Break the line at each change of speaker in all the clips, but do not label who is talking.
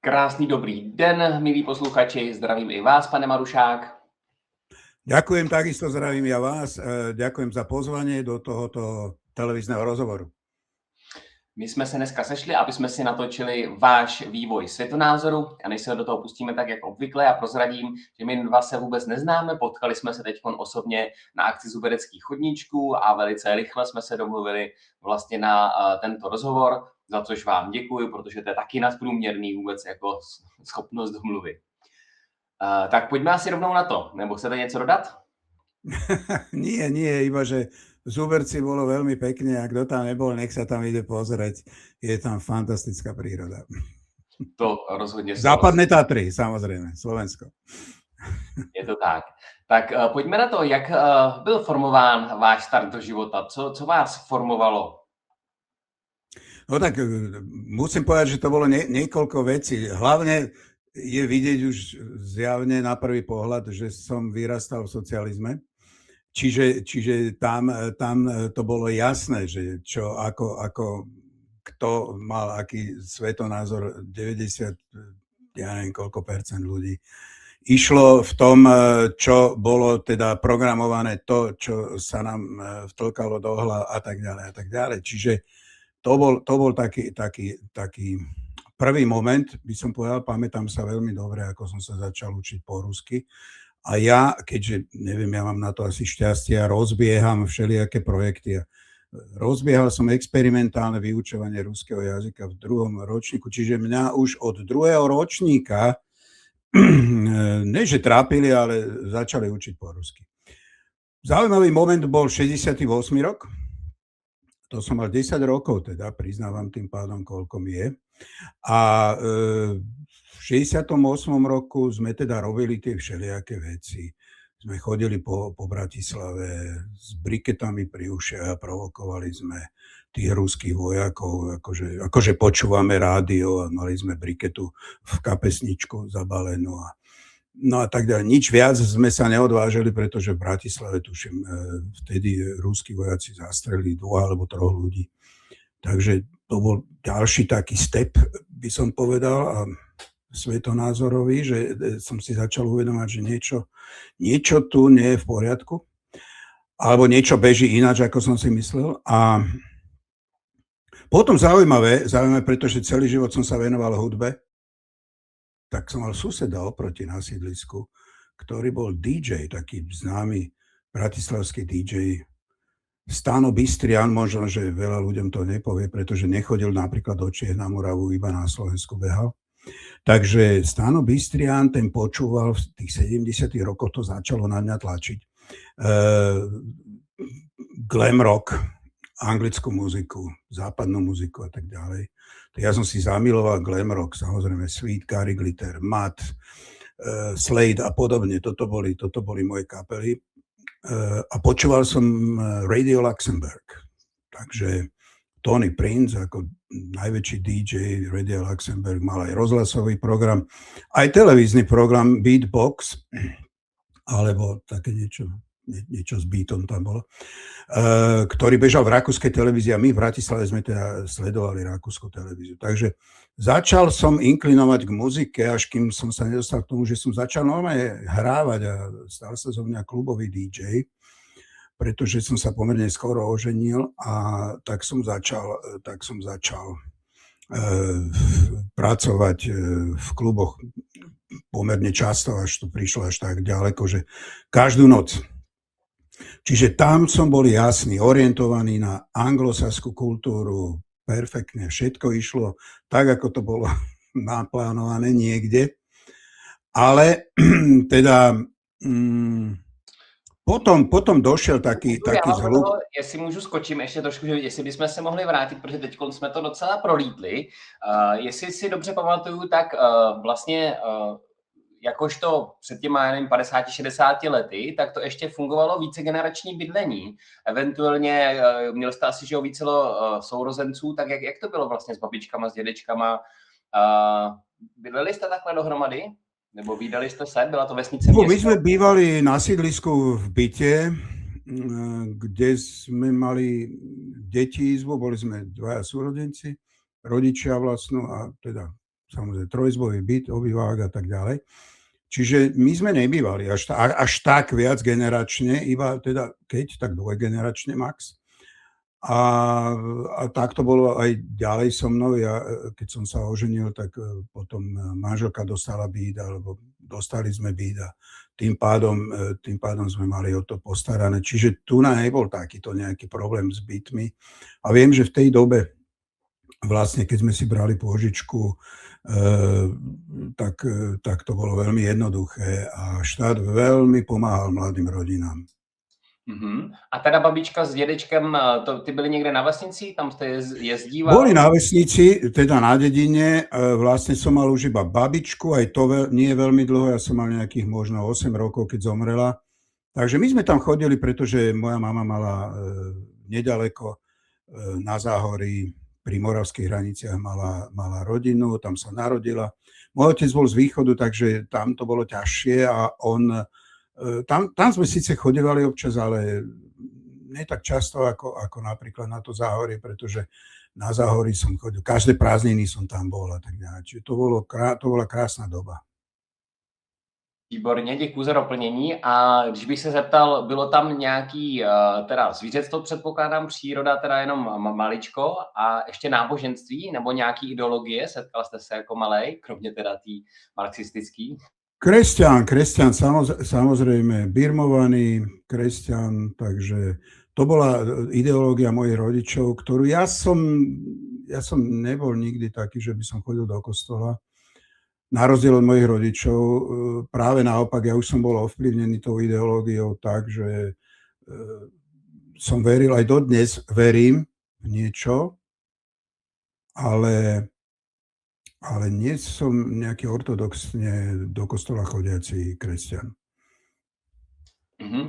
Krásný dobrý den, milí posluchači, zdravím i vás, pane Marušák.
Ďakujem, takisto zdravím ja vás. Ďakujem za pozvanie do tohoto televízneho rozhovoru.
My jsme se dneska sešli, aby jsme si natočili váš vývoj světonázoru a než se do toho pustíme tak jak obvykle, já prozradím, že my dva se vůbec neznáme, potkali jsme se teď osobně na akci Zubereckých chodníčků a velice rychle jsme se domluvili vlastně na tento rozhovor, za což vám děkuji, protože to je taky nadprůměrný vůbec jako schopnost domluvy. Tak pojďme asi rovnou na to, nebo chcete něco dodat?
Nie, iba že v Zuberci bolo veľmi pekne a kto tam nebol, nech sa tam ide pozrieť. Je tam fantastická príroda.
To rozhodně
Západné Tatry, samozrejme, Slovensko.
Je to tak. Tak pojďme na to, jak byl formován váš start do života? Co vás formovalo?
No tak musím povedať, že to bolo niekoľko vecí. Hlavne je vidieť už zjavne na prvý pohľad, že som vyrastal v socializme. Čiže tam to bolo jasné, že čo, ako kto mal aký svetonázor, 90, ja neviem koľko percent ľudí. Išlo v tom, čo bolo teda programované, to, čo sa nám vtlkalo do hlav a tak ďalej. Čiže to bol taký prvý moment, by som povedal, pamätám sa veľmi dobre, ako som sa začal učiť po rusky. A ja, keďže, neviem, ja mám na to asi šťastie a rozbieham všelijaké projekty. Rozbiehal som experimentálne vyučovanie ruského jazyka v 2. ročníku, čiže mňa už od 2. ročníka ne, že trápili, ale začali učiť po rusky. Zaujímavý moment bol 68. rok. To som mal 10 rokov, teda priznávam tým pádom, koľko mi je. A v 68. roku sme teda robili tie všelijaké veci. Sme chodili po Bratislave s briketami pri ušiach a provokovali sme tých ruských vojakov, akože počúvame rádio a mali sme briketu v kapesničku zabalenú no a tak ďalej. Nič viac sme sa neodvážili, pretože v Bratislave, tuším, vtedy ruskí vojaci zastrelili 2 alebo 3 ľudí. Takže to bol ďalší taký step, by som povedal, a svetonázorový, že som si začal uvedomať, že niečo tu nie je v poriadku, alebo niečo beží ináč, ako som si myslel. A potom zaujímavé, pretože celý život som sa venoval hudbe, tak som mal suseda oproti na sídlisku, ktorý bol DJ, taký známy bratislavský DJ, Stano Bystrian, možno, že veľa ľuďom to nepovie, pretože nechodil napríklad do Čiech na Moravu, iba na Slovensku behal. Takže Stano Bystrian, ten počúval v tých 70. rokoch, to začalo na mňa tlačiť. Glam rock, anglickú muziku, západnú muziku a tak ďalej. Ja som si zamiloval glam rock, samozrejme Sweet, Gary Glitter, Matt, Slade a podobne. Toto boli moje kapely. A počúval som Radio Luxembourg. Takže Tony Prince ako najväčší DJ Radio Luxembourg mal aj rozhlasový program, aj televízny program Beatbox, alebo také niečo s beatom tam bolo, ktorý bežal v rakúskej televízii a my v Bratislave sme teda sledovali rakúsku televíziu. Takže začal som inklinovať k muzike, až kým som sa nedostal k tomu, že som začal normálne hrávať a stal sa zo mňa klubový DJ, pretože som sa pomerne skoro oženil a tak som začal pracovať v kluboch pomerne často, až to prišlo až tak ďaleko, že každú noc. Čiže tam som bol jasný, orientovaný na anglosaskú kultúru, perfektne, všetko išlo tak, ako to bolo naplánované niekde. Ale teda potom došiel taký zhluk.
Jestli můžu skočím ještě trošku, že jestli bychom se mohli vrátit, protože teď jsme to docela prolítli. Jestli si dobře pamatuju, tak vlastně jakožto před těma 50-60 lety, tak to ještě fungovalo vícegenerační bydlení. Eventuálně měl jste asi vícelo sourozenců, tak jak to bylo vlastně s babičkama, s dědečkama? Bydleli jste takhle dohromady? Nebo vídali ste sa? Byla to vesnice
města? My sme bývali na sídlisku v byte, kde sme mali deti izbu, boli sme 2 súrodenci, rodičia vlastnú a teda samozrejme trojizbový byt, obývák a tak ďalej. Čiže my sme nebývali až tak viac generačne, iba teda keď, tak dvojgeneračne max. A tak to bolo aj ďalej so mnou. Ja, keď som sa oženil, tak potom manželka dostala byt, alebo dostali sme byt a tým pádom sme mali o to postarané. Čiže tu nebol takýto nejaký problém s bytmi. A viem, že v tej dobe, vlastne keď sme si brali pôžičku, tak to bolo veľmi jednoduché a štát veľmi pomáhal mladým rodinám.
A teda babička s dědečkem, ty byli někde na vesnici, tam jste jezdívali?
Boli na vesnici, teda na dedine, vlastne som mal už iba babičku, aj to nie veľmi dlho, ja som mal nejakých možno 8 rokov, keď zomrela. Takže my sme tam chodili, pretože moja mama mala nedaleko na Záhorí, pri moravských hraniciach mala rodinu, tam sa narodila. Môj otec bol z východu, takže tam to bolo ťažšie a tam sme síce chodevali občas, ale nie tak často ako napríklad na to Záhorie, pretože na Záhorí som chodil, každé prázdniny som tam bol a tak ďalej. Čiže to bola krásna doba.
Výborně, děkuji za doplnění. A když bych se zeptal, bylo tam nějaký teda zvířectvo, předpokládám, příroda teda jenom maličko a ještě náboženství nebo nějaký ideologie? Setkal jste se jako malej, kromě teda tý marxistický?
Kresťan, samozrejme, birmovaný kresťan, takže to bola ideológia mojich rodičov, ktorú ja som nebol nikdy taký, že by som chodil do kostola. Na rozdiel od mojich rodičov, práve naopak, ja už som bol ovplyvnený tou ideológiou tak, že som veril, aj dodnes verím v niečo, ale nie som nejaký ortodoxne do kostola chodiaci kresťan.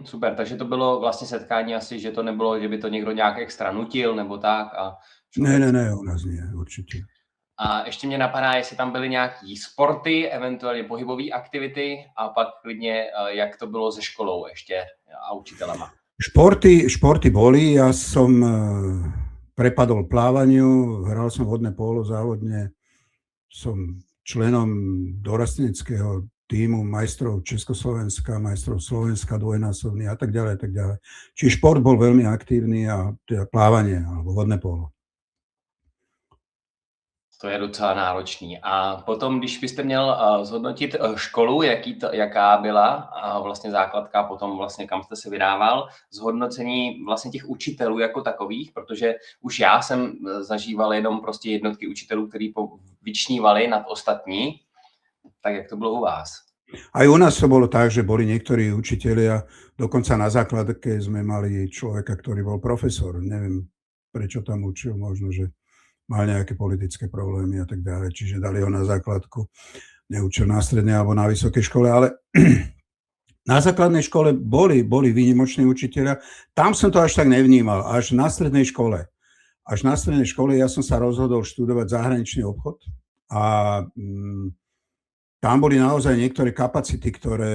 Super, takže to bylo vlastně setkání asi, že to nebylo, že by to někdo nějak extra nutil nebo tak?
Ne, u nás nie, určitě.
A ještě mě napadá, jestli tam byly nějaký sporty, eventuálně pohybové aktivity a pak klidně, jak to bylo se školou ještě a učitelama.
Športy boli, ja som prepadol plávaniu, hral som vodné pólo závodne, som členom dorasteneckého tímu majstrov Československa, majstrov Slovenska, dvojnásobný a tak ďalej, tak ďalej. Čiže šport bol veľmi aktívny a teda plávanie alebo vodné pólo.
To je docela náročný. A potom, když byste měl zhodnotit školu, jaká byla vlastně základka, potom vlastně kam jste se vydával, zhodnocení vlastně těch učitelů jako takových, protože už já jsem zažíval jenom prostě jednotky učitelů, kteří vyčnívali nad ostatní. Tak jak to bylo u vás?
Aj u nás to bolo tak, že boli niektorí učitelia, dokonca na základke sme mali človeka, ktorý bol profesor. Neviem, prečo tam učil, možno, že mal nejaké politické problémy a tak ďalej, čiže dali ho na základku, neučil na strednej alebo na vysokej škole, ale na základnej škole boli výnimoční učitelia. Tam som to až tak nevnímal, až na strednej škole. Až na strednej škole ja som sa rozhodol študovať zahraničný obchod a tam boli naozaj niektoré kapacity, ktoré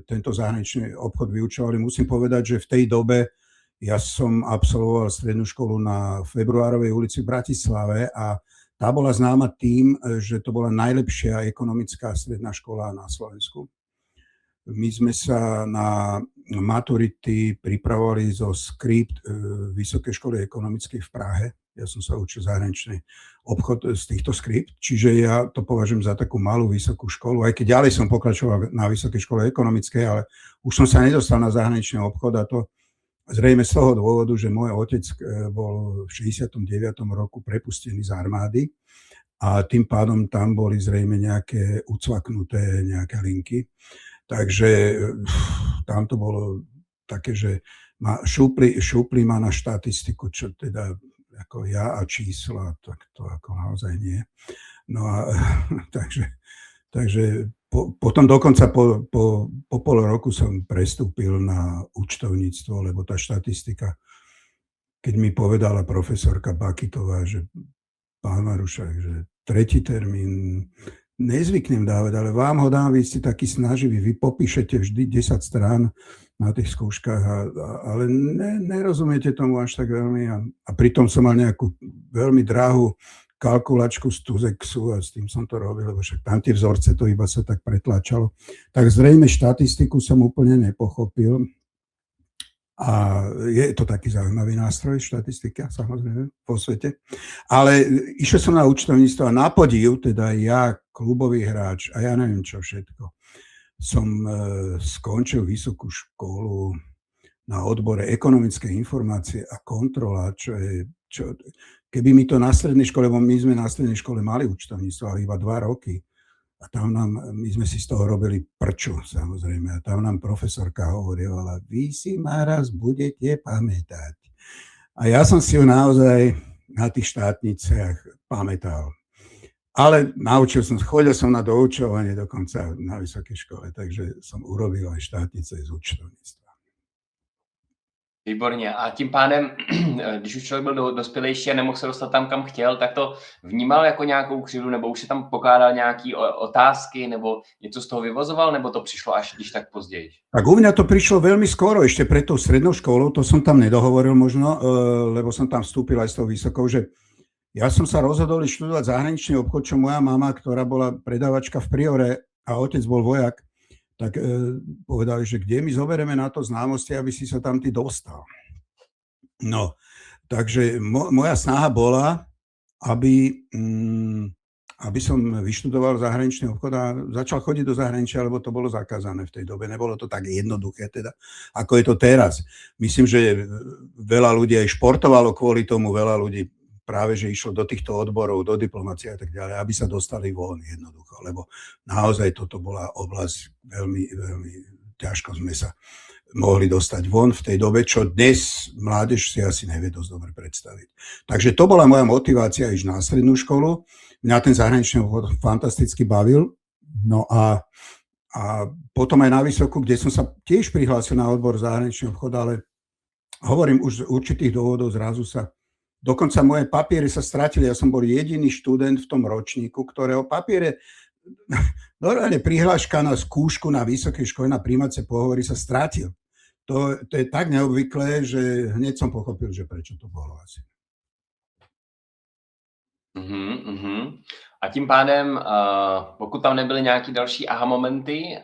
tento zahraničný obchod vyučovali. Musím povedať, že v tej dobe ja som absolvoval strednú školu na Februárovej ulici v Bratislave a tá bola známa tým, že to bola najlepšia ekonomická stredná škola na Slovensku. My sme sa na maturity pripravovali zo Skript Vysokej školy ekonomickej v Prahe. Ja som sa učil zahraničný obchod z týchto Skript, čiže ja to považujem za takú malú vysokú školu, aj keď ďalej som pokračoval na Vysokej škole ekonomickej, ale už som sa nedostal na zahraničný obchod a to zrejme z toho dôvodu, že môj otec bol v 69. roku prepustený z armády a tým pádom tam boli zrejme nejaké ucvaknuté nejaké linky. Takže tam to bolo také, že šúpli ma na štatistiku, čo teda ako ja a čísla, tak to ako naozaj nie. No a takže potom dokonca po pol roku som prestúpil na účtovníctvo, lebo tá štatistika, keď mi povedala profesorka Bakitová, že pán Marušák, že tretí termín nezvyknem dávať, ale vám ho dám, vy ste taký snaživý, vy popíšete vždy 10 strán na tých skúškach, ale nerozumiete tomu až tak veľmi a pritom som mal nejakú veľmi drahú kalkulačku z Tuzexu a s tým som to robil, lebo však tam tie vzorce to iba sa tak pretlačalo. Tak zrejme štatistiku som úplne nepochopil. A je to taký zaujímavý nástroj, štatistika, samozrejme, vo svete. Ale išiel som na účtovníctvo a na podiv, teda ja, klubový hráč a ja neviem čo všetko, som skončil vysokú školu na odbore ekonomické informácie a kontrola, keby mi to na strednej škole, lebo my sme na strednej škole mali účtovníctvo, ale iba 2 roky. A tam my sme si z toho robili prču, samozrejme. A tam nám profesorka hovorila, vy si ma raz budete pamätať. A ja som si ju naozaj na tých štátniciach pamätal. Ale chodil som na doučovanie dokonca na vysokej škole, takže som urobil aj štátnice z účtovníctva.
Výborně. A tím pádem, když už člověk byl dospělejší a nemohl se dostat tam, kam chtěl, tak to vnímal jako nějakou křivdu, nebo už si tam pokládal nějaké otázky, nebo něco z toho vyvozoval, nebo to přišlo až když tak později?
Tak u mňa to prišlo veľmi skoro, ešte pred tou strednou školou, to som tam nedohovoril možno, lebo som tam vstúpil aj s tou vysokou, že ja som sa rozhodol študovať zahraničný obchod, čo moja mama, ktorá bola predávačka v Priore a otec bol vojak, tak povedali, že kde my zoberieme na to známosti, aby si sa tam ty dostal. No, takže moja snaha bola, aby som vyštudoval zahraničný obchod a začal chodiť do zahraničia, lebo to bolo zakázané v tej dobe. Nebolo to tak jednoduché teda, ako je to teraz. Myslím, že veľa ľudí aj športovalo kvôli tomu, veľa ľudí práve, že išlo do týchto odborov, do diplomácie a tak ďalej, aby sa dostali von jednoducho, lebo naozaj toto bola oblasť veľmi, veľmi ťažko sme sa mohli dostať von v tej dobe, čo dnes mládež si asi nevie dosť dobre predstaviť. Takže to bola moja motivácia ísť na strednú školu. Mňa ten zahraničný obchod fantasticky bavil. No a potom aj na vysokú, kde som sa tiež prihlásil na odbor zahraničného obchodu, ale hovorím už z určitých dôvodov zrazu sa dokonca moje papiere sa stratili. Ja som bol jediný študent v tom ročníku, ktorého papiere, normálne prihláška na skúšku na vysokej škole, na prijímacie pohovory sa stratil. To je tak neobvyklé, že hneď som pochopil, že prečo to bolo asi.
A tím pádem, pokud tam nebyly nějaký další aha momenty,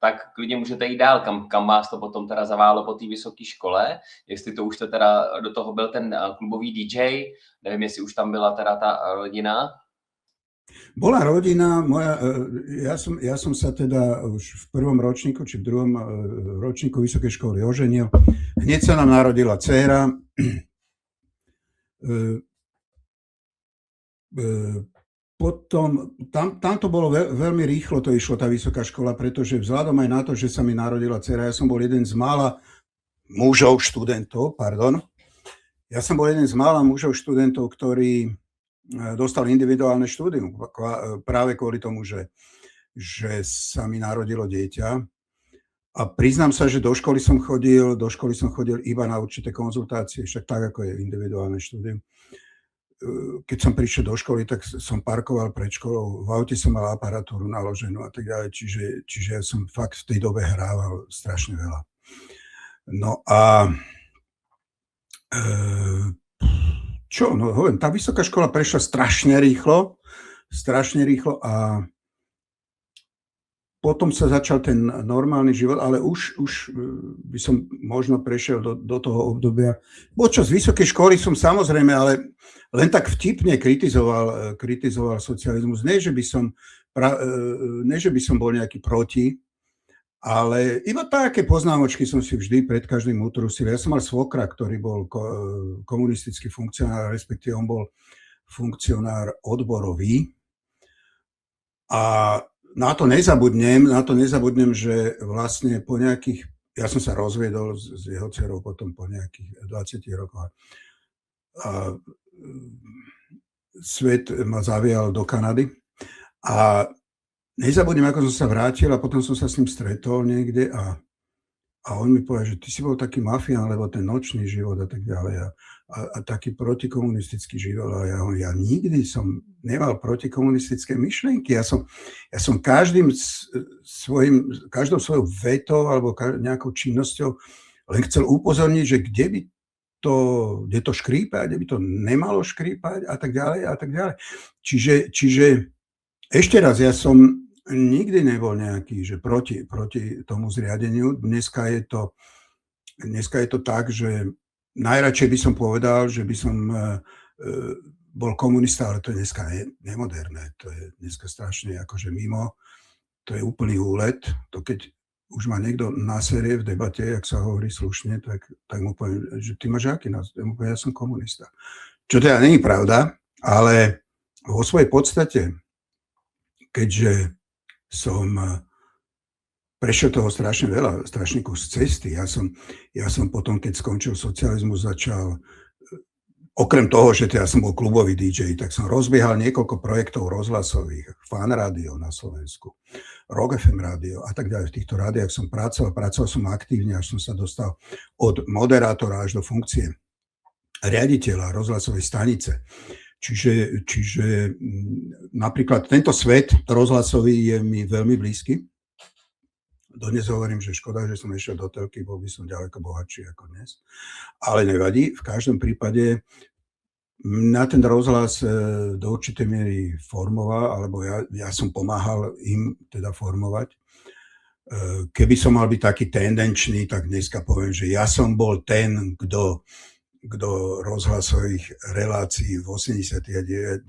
tak klidně můžete jít dál, kam vás to potom teda zaválo po té vysoké škole, jestli to už to teda do toho byl ten klubový DJ, nevím, jestli už tam byla teda ta rodina.
Bola rodina, ja som sa teda už v prvom ročníku, či v druhom ročníku vysokej školy oženil. Hneď sa nám narodila dcéra. Potom, tam to bolo veľmi rýchlo, to išlo tá vysoká škola, pretože vzhľadom aj na to, že sa mi narodila dcera, ja som bol jeden z mála študentov, ktorí dostal individuálne štúdium práve kvôli tomu, že sa mi narodilo dieťa. A priznám sa, že do školy som chodil iba na určité konzultácie, však tak, ako je individuálne štúdium. Keď som prišiel do školy, tak som parkoval pred školou, v aute som mal aparatúru naloženú a tak ďalej, čiže ja som fakt v tej dobe hrával strašne veľa. No a hovorím, tá vysoká škola prešla strašne rýchlo a potom sa začal ten normálny život, ale už by som možno prešiel do toho obdobia. Počas vysokej školy som samozrejme, ale len tak vtipne kritizoval socializmus. Nie, že by som bol nejaký proti, ale iba také poznámočky som si vždy pred každým utrusil. Ja som mal svokra, ktorý bol komunistický funkcionár, respektíve on bol funkcionár odborový. A na to nezabudnem, že vlastne po nejakých, ja som sa rozviedol s jeho dcerou potom po nejakých 20 rokoch. A svet ma zavial do Kanady a nezabudnem, ako som sa vrátil a potom som sa s ním stretol niekde a on mi povedal, že ty si bol taký mafián, lebo ten nočný život a tak ďalej a taký protikomunistický život a ja nikdy som nemal protikomunistické myšlienky. Ja som každou svojou vetou alebo nejakou činnosťou len chcel upozorniť, že kde by kde to škrípa, kde by to nemalo škrípať a tak ďalej a tak ďalej. Čiže ešte raz, ja som nikdy nebol nejaký, že proti tomu zriadeniu. Dneska je to tak, že najradšej by som povedal, že by som bol komunista, ale to je dneska nemoderné. To je dneska strašne akože mimo. To je úplný úlet. To keď už ma niekto naserie v debate, jak sa hovorí slušne, tak mu poviem, že ty máš aký názor? Ja som komunista. Čo teda nie je pravda, ale vo svojej podstate, keďže som prešiel toho strašne veľa, strašný kus cesty. Ja som potom, keď skončil socializmus, začal, okrem toho, že teda som bol klubový DJ, tak som rozbiehal niekoľko projektov rozhlasových, Fan rádio na Slovensku, Rock FM rádio a tak ďalej. V týchto rádiách som pracoval som aktívne, až som sa dostal od moderátora až do funkcie riaditeľa rozhlasovej stanice. Čiže napríklad tento svet rozhlasový je mi veľmi blízky. Dodnes hovorím, že škoda, že som išiel do telky, bol by som ďaleko bohatší ako dnes. Ale nevadí, v každom prípade na ten rozhlas do určitej miery formoval, alebo ja som pomáhal im teda formovať. Keby som mal byť taký tendenčný, tak dneska poviem, že ja som bol ten, kto rozhlasových relácií v 80. a 90.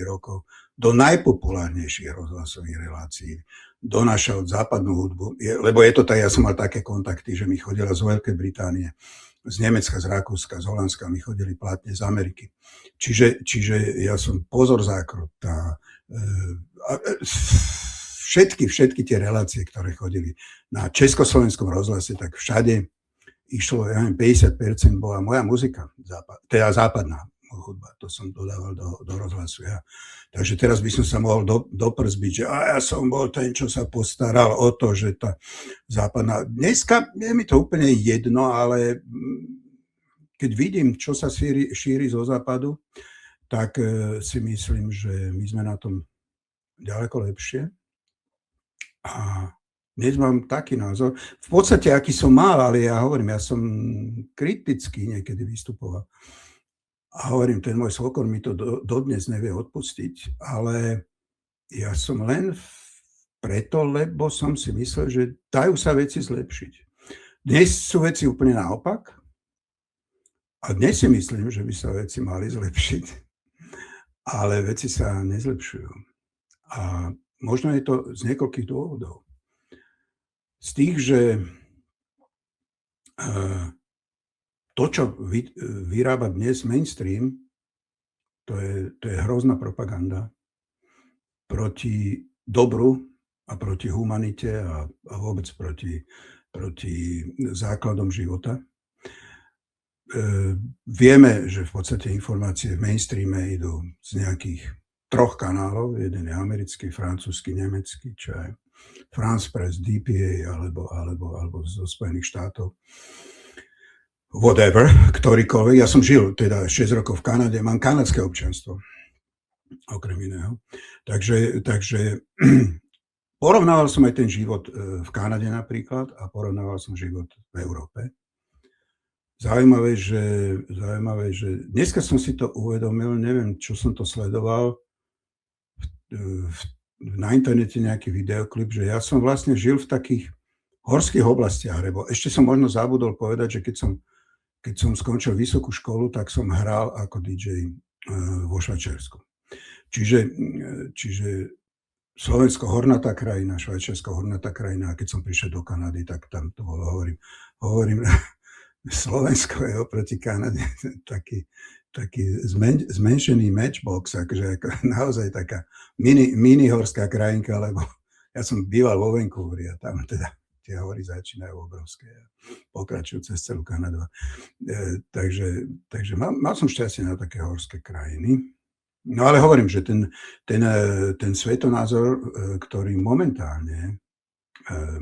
rokoch do najpopulárnejších rozhlasových relácií donášal západnú hudbu, lebo je to tak, ja som mal také kontakty, že mi chodila z Veľkej Británie, z Nemecka, z Rakúska, z Holandska, mi chodili platne z Ameriky. Čiže ja som pozor zákrut. Všetky tie relácie, ktoré chodili na československom rozhlase, tak všade išlo, 50% bola moja muzika, teda západná hudba, to som dodával do rozhlasu ja. Takže teraz by som sa mohol doprzbiť, že ja som bol ten, čo sa postaral o to, že tá západná... Dneska je mi to úplne jedno, ale keď vidím, čo sa šíri zo západu, tak si myslím, že my sme na tom ďaleko lepšie. A dnes mám taký názor. V podstate, aký som mal, ale ja hovorím, ja som kriticky niekedy vystupoval. A hovorím, ten môj svokor mi to dodnes nevie odpustiť, ale ja som len preto, lebo som si myslel, že dajú sa veci zlepšiť. Dnes sú veci úplne naopak a dnes si myslím, že by sa veci mali zlepšiť, ale veci sa nezlepšujú. A možno je to z niekoľkých dôvodov. Z tých, že to, čo vyrába dnes mainstream, to je hrozná propaganda proti dobru a proti humanite a vôbec proti základom života. Vieme, že v podstate informácie v mainstreame idú z nejakých 3 kanálov. Jeden je americký, francúzsky, nemecký, čo je France Press, DPA alebo zo Spojených štátov. Whatever, ktorýkoľvek. Ja som žil teda 6 rokov v Kanade, mám kanadské občianstvo, okrem iného. Takže porovnával som aj ten život v Kanade napríklad a porovnával som život v Európe. Zaujímavé, že dneska som si to uvedomil, neviem, čo som to sledoval, na internete nejaký videoklip, že ja som vlastne žil v takých horských oblastiach, lebo ešte som možno zabudol povedať, že keď som skončil vysokú školu, tak som hral ako DJ vo Švajčiarsku. Čiže Slovensko hornatá krajina, Švajčiarsko hornatá krajina, a keď som prišiel do Kanady, tak tam to bolo, hovorím, Slovensko je oproti Kanade taký zmenšený matchbox, akože naozaj taká mini horská krajinka, lebo ja som býval vo Vancouveri a tam teda tie hory začínajú obrovské a pokračujú cez celú Kanadu. Takže mal som šťastie na také horské krajiny. No ale hovorím, že ten svetonázor, ktorý momentálne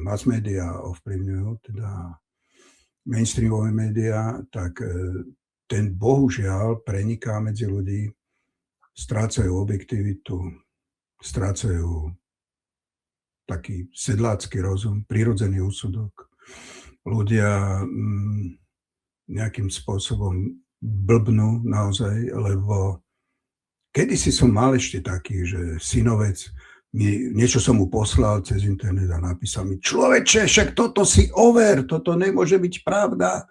mass media ovplyvňujú, teda mainstreamové médiá, tak ten bohužiaľ preniká medzi ľudí, strácajú objektivitu, strácajú taký sedlácky rozum, prirodzený úsudok. Ľudia nejakým spôsobom blbnú naozaj, lebo kedysi som mal ešte taký, že synovec, niečo som mu poslal cez internet a napísal mi: človeče, však toto si over, toto nemôže byť pravda.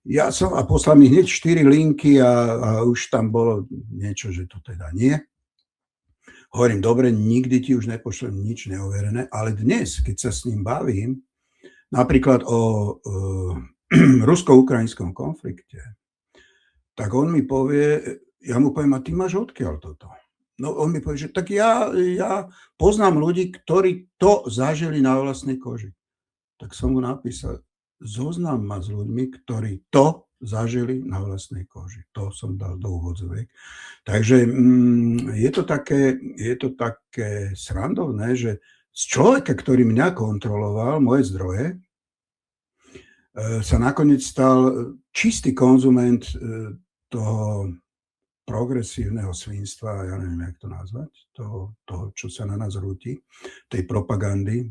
A poslal mi hneď 4 linky a už tam bolo niečo, že to teda nie. Hovorím, dobre, nikdy ti už nepošlem nič neoverené, ale dnes, keď sa s ním bavím, napríklad o rusko-ukrajinskom konflikte, tak on mi povie, ja mu poviem: a ty máš odkiaľ toto? No on mi povie, že tak ja poznám ľudí, ktorí to zažili na vlastnej koži. Tak som mu napísal: zoznam ma s ľuďmi, ktorí to zažili na vlastnej koži. To som dal do úvodzoviek. Takže je to také srandovné, že z človeka, ktorý mňa kontroloval, moje zdroje, sa nakoniec stal čistý konzument toho progresívneho svinstva, ja neviem, jak to nazvať, toho, čo sa na nás rúti, tej propagandy,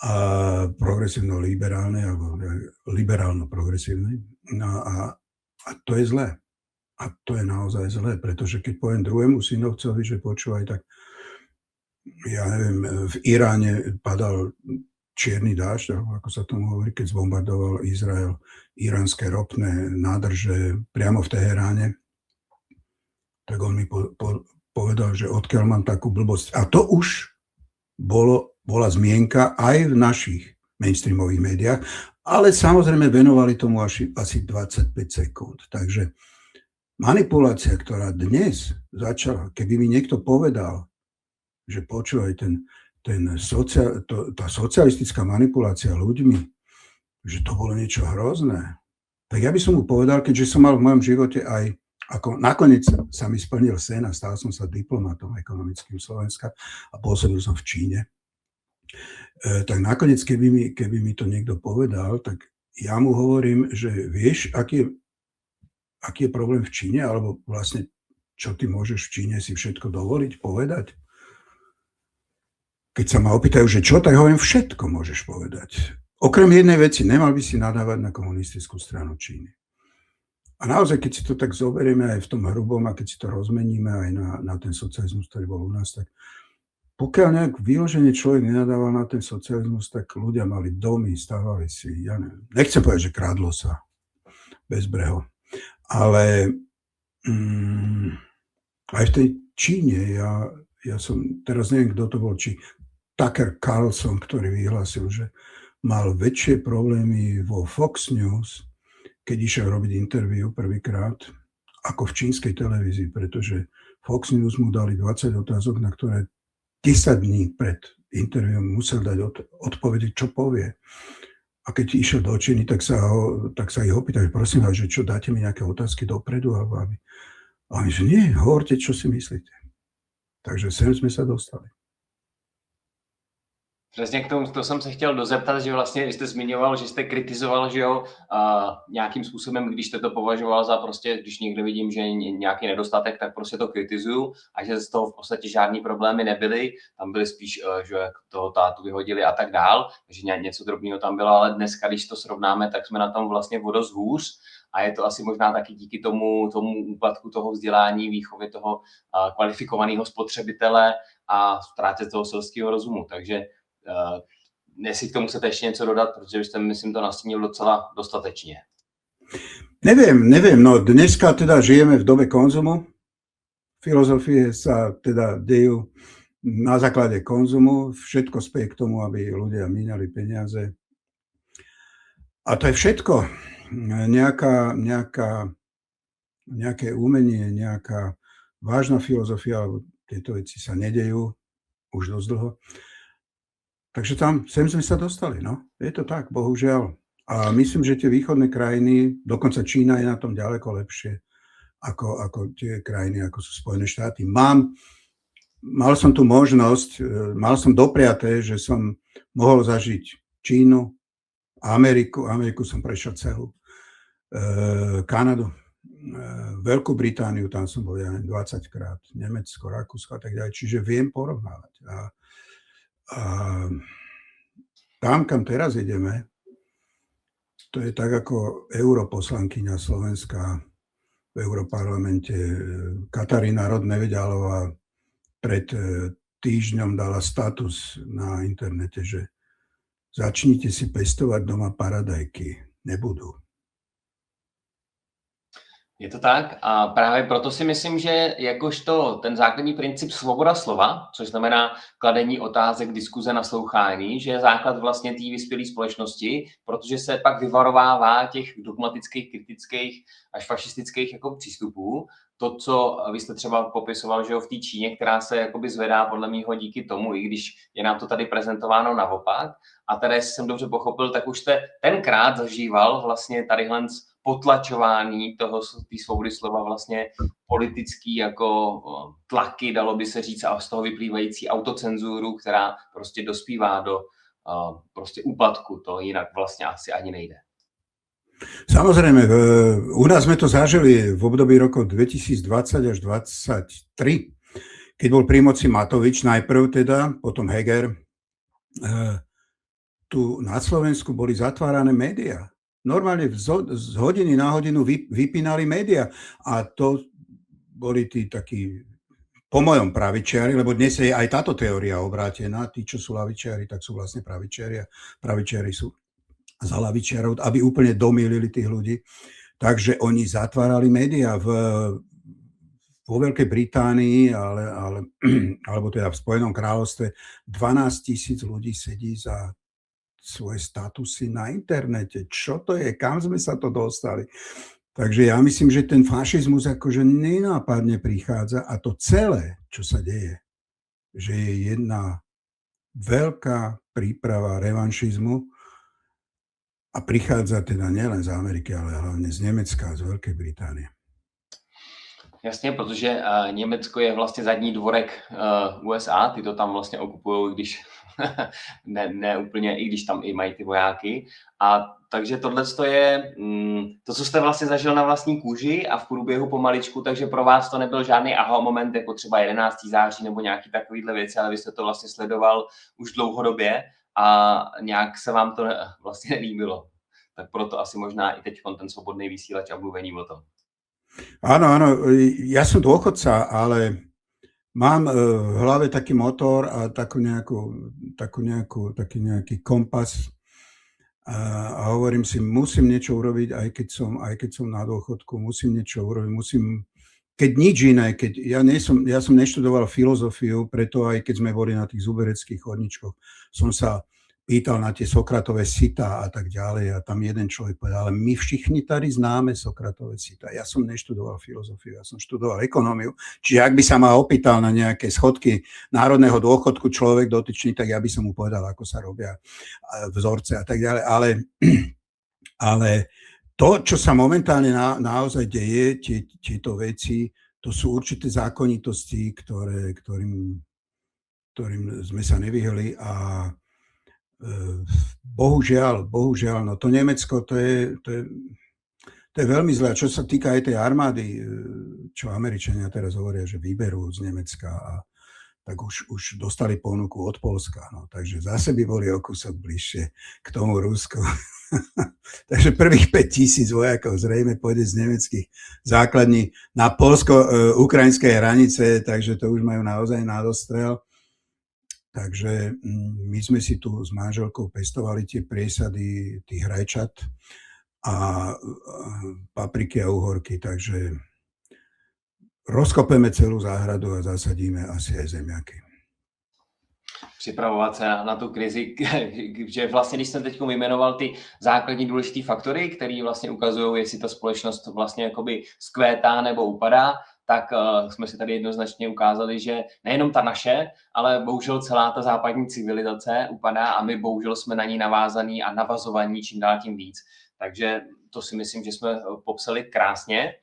a progresívno-liberálnej alebo liberálno-progresívnej. No a to je zlé. A to je naozaj zlé, pretože keď poviem druhému synovcovi, že počúvaj, tak ja neviem, v Iráne padal čierny dážď, ako sa tomu hovorí, keď zbombardoval Izrael iránske ropné nádrže priamo v Teheráne, tak on mi povedal, že odkiaľ mám takú blbosť. A to už bola zmienka aj v našich mainstreamových médiách, ale samozrejme venovali tomu asi 25 sekúnd. Takže manipulácia, ktorá dnes začala, keby mi niekto povedal, že počúvaj, tá socialistická manipulácia ľuďmi, že to bolo niečo hrozné, tak ja by som mu povedal, keďže som mal v mojom živote aj, ako nakoniec sa mi splnil sen a stal som sa diplomatom ekonomickým Slovenska a pôsobil som v Číne, tak nakoniec, keby mi to niekto povedal, tak ja mu hovorím, že vieš, aký je problém v Číne, alebo vlastne, čo ty môžeš v Číne si všetko dovoliť, povedať? Keď sa ma opýtajú, že čo, tak hovorím, všetko môžeš povedať. Okrem jednej veci, nemal by si nadávať na komunistickú stranu Číny. A naozaj, keď si to tak zoberieme aj v tom hrubom a keď si to rozmeníme aj na ten socializmus, ktorý bol u nás, tak pokiaľ nejak vyloženie človek nenadával na ten socializmus, tak ľudia mali domy, stávali si, ja neviem, nechcem povedať, že krádlo sa bezbreho, ale aj v tej Číne, ja som, teraz neviem, kto to bol, či Tucker Carlson, ktorý vyhlásil, že mal väčšie problémy vo Fox News, keď išiel robiť interview prvýkrát, ako v čínskej televízii, pretože Fox News mu dali 20 otázok, na ktoré 10 dní pred interviom musel dať odpovede, čo povie. A keď išiel do Číny, tak sa ich opýtali, prosím vás, že čo, dáte mi nejaké otázky dopredu? A oni, že nie, hovorte, čo si myslíte. Takže sem sme sa dostali.
Přesně k tomu, to jsem se chtěl dozeptat, že vlastně, když jste zmiňoval, že jste kritizoval, že jo, nějakým způsobem, když jste to považoval za prostě, když někde vidím, že je nějaký nedostatek, tak prostě to kritizuju a že z toho v podstatě žádný problémy nebyly, tam byly spíš, že jak toho tátu vyhodili a tak dál, takže něco drobného tam bylo, ale dneska, když to srovnáme, tak jsme na tom vlastně o dost hůř a je to asi možná taky díky tomu úpadku toho vzdělání, výchovy toho kvalifikovaného spotřebitele a ztrátě toho selského rozumu, takže jestli k tomu chcete ještě něco dodat, protože byste, myslím, to nastínil docela dostatečně.
Neviem, no dneska teda žijeme v dobe konzumu. Filozofie sa teda dejú na základe konzumu. Všetko speje k tomu, aby ľudia míňali peniaze. A to je všetko. Nejaké umenie, nejaká vážna filozofia, alebo tieto veci sa nedejú už dosť dlho. Takže sem sme sa dostali, no. Je to tak, bohužiaľ. A myslím, že tie východné krajiny, dokonca Čína je na tom ďaleko lepšie ako tie krajiny, ako sú Spojené štáty. Mal som tu možnosť, mal som dopriaté, že som mohol zažiť Čínu, Ameriku som prešiel celú, Kanadu, Veľkú Britániu, tam som bol 20 krát, Nemecko, Rakúsko a tak ďalej, čiže viem porovnávať. A tam, kam teraz ideme, To je tak, ako europoslankyňa Slovenska v Europarlamente Katarína Rod-Neveďalová pred týždňom dala status na internete, že začnite si pestovať doma paradajky. Nebudú.
Je to tak a právě proto si myslím, že jakožto ten základní princip svoboda slova, což znamená kladení otázek, diskuze, naslouchání, že je základ vlastně té vyspělé společnosti, protože se pak vyvarovává těch dogmatických, kritických až fašistických jako přístupů. To, co vy jste třeba popisoval, že jo, v té Číně, která se jakoby zvedá podle mýho díky tomu, i když je nám to tady prezentováno naopak. A tady, jestli jsem dobře pochopil, tak už jste tenkrát zažíval vlastně tadyhle potlačování té svobody slova, vlastně politický jako tlaky, dalo by se říct, a z toho vyplývající autocenzuru, která prostě dospívá do prostě úpadku. To jinak vlastně asi ani nejde.
Samozrejme, u nás sme to zažili v období rokov 2020 až 2023, keď bol pri moci Matovič najprv teda, potom Heger. Tu na Slovensku boli zatvárané médiá. Normálne z hodiny na hodinu vypínali médiá. A to boli tí takí, po mojom pravičiari, lebo dnes je aj táto teória obrátená. Tí, čo sú lavičiari, tak sú vlastne pravičiari a pravičiari sú za lavičiarov, aby úplne domýlili tých ľudí. Takže oni zatvárali médiá vo Veľkej Británii, alebo teda v Spojenom kráľovstve 12 000 ľudí sedí za svoje statusy na internete. Čo to je? Kam sme sa to dostali? Takže ja myslím, že ten fašizmus akože nenápadne prichádza a to celé, čo sa deje, že je jedna veľká príprava revanšizmu a prichádza teda nielen z Ameriky, ale hlavne z Nemecka a z Veľkej Británie.
Jasně, protože Německo je vlastně zadní dvorek USA, ty to tam vlastně okupují, když ne úplně, i když tam i mají ty vojáky. A takže tohle je to, co jste vlastně zažil na vlastní kůži a v průběhu pomaličku, takže pro vás to nebyl žádný aha moment, jako třeba 11. září nebo nějaký takovýhle věci, ale vy jste to vlastně sledoval už dlouhodobě a nějak se vám to vlastně nelíbilo. Tak proto asi možná i teď ten svobodný vysílač a mluvení o tom.
Áno, ja som dôchodca, ale mám v hlave taký motor a taký nejaký kompas a hovorím si, musím niečo urobiť, aj keď som na dôchodku, musím niečo urobiť, keď nič iné, ja som neštudoval filozofiu, preto aj keď sme boli na tých zubereckých chodničkoch, som sa pýtal na tie Sokratové sitá a tak ďalej a tam jeden človek povedal, ale my všichni tady známe Sokratové sitá. Ja som neštudoval filozofiu, ja som študoval ekonómiu, čiže ak by sa ma opýtal na nejaké schodky národného dôchodku človek dotyčný, tak ja by som mu povedal, ako sa robia vzorce a tak ďalej. Ale to, čo sa momentálne naozaj deje, tieto veci, to sú určité zákonitosti, ktorým sme sa nevyhli a bohužiaľ, no to Nemecko, to je veľmi zlé. Čo sa týka aj tej armády, čo Američania teraz hovoria, že vyberú z Nemecka, tak už dostali ponuku od Poľska. No, takže zase by boli o kúsok bližšie k tomu Rusku. Takže prvých 5 000 vojakov zrejme pôjde z nemeckých základní na poľsko-ukrajinské hranice, takže to už majú naozaj na dostrel. Takže my sme si tu s manželkou pestovali tie priesady tých rajčat a papriky a uhorky, takže rozkopeme celú záhradu a zasadíme asi aj zemiaky.
Připravovat se na tu krizi, že vlastně, když jsem teď vyjmenoval ty základní důležité faktory, které vlastně ukazují, jestli ta společnost vlastně jakoby zkvétá nebo upadá, tak jsme si tady jednoznačně ukázali, že nejenom ta naše, ale bohužel celá ta západní civilizace upadá a my bohužel jsme na ní navázaný a navazovaní čím dál tím víc. Takže to si myslím, že jsme popsali krásně.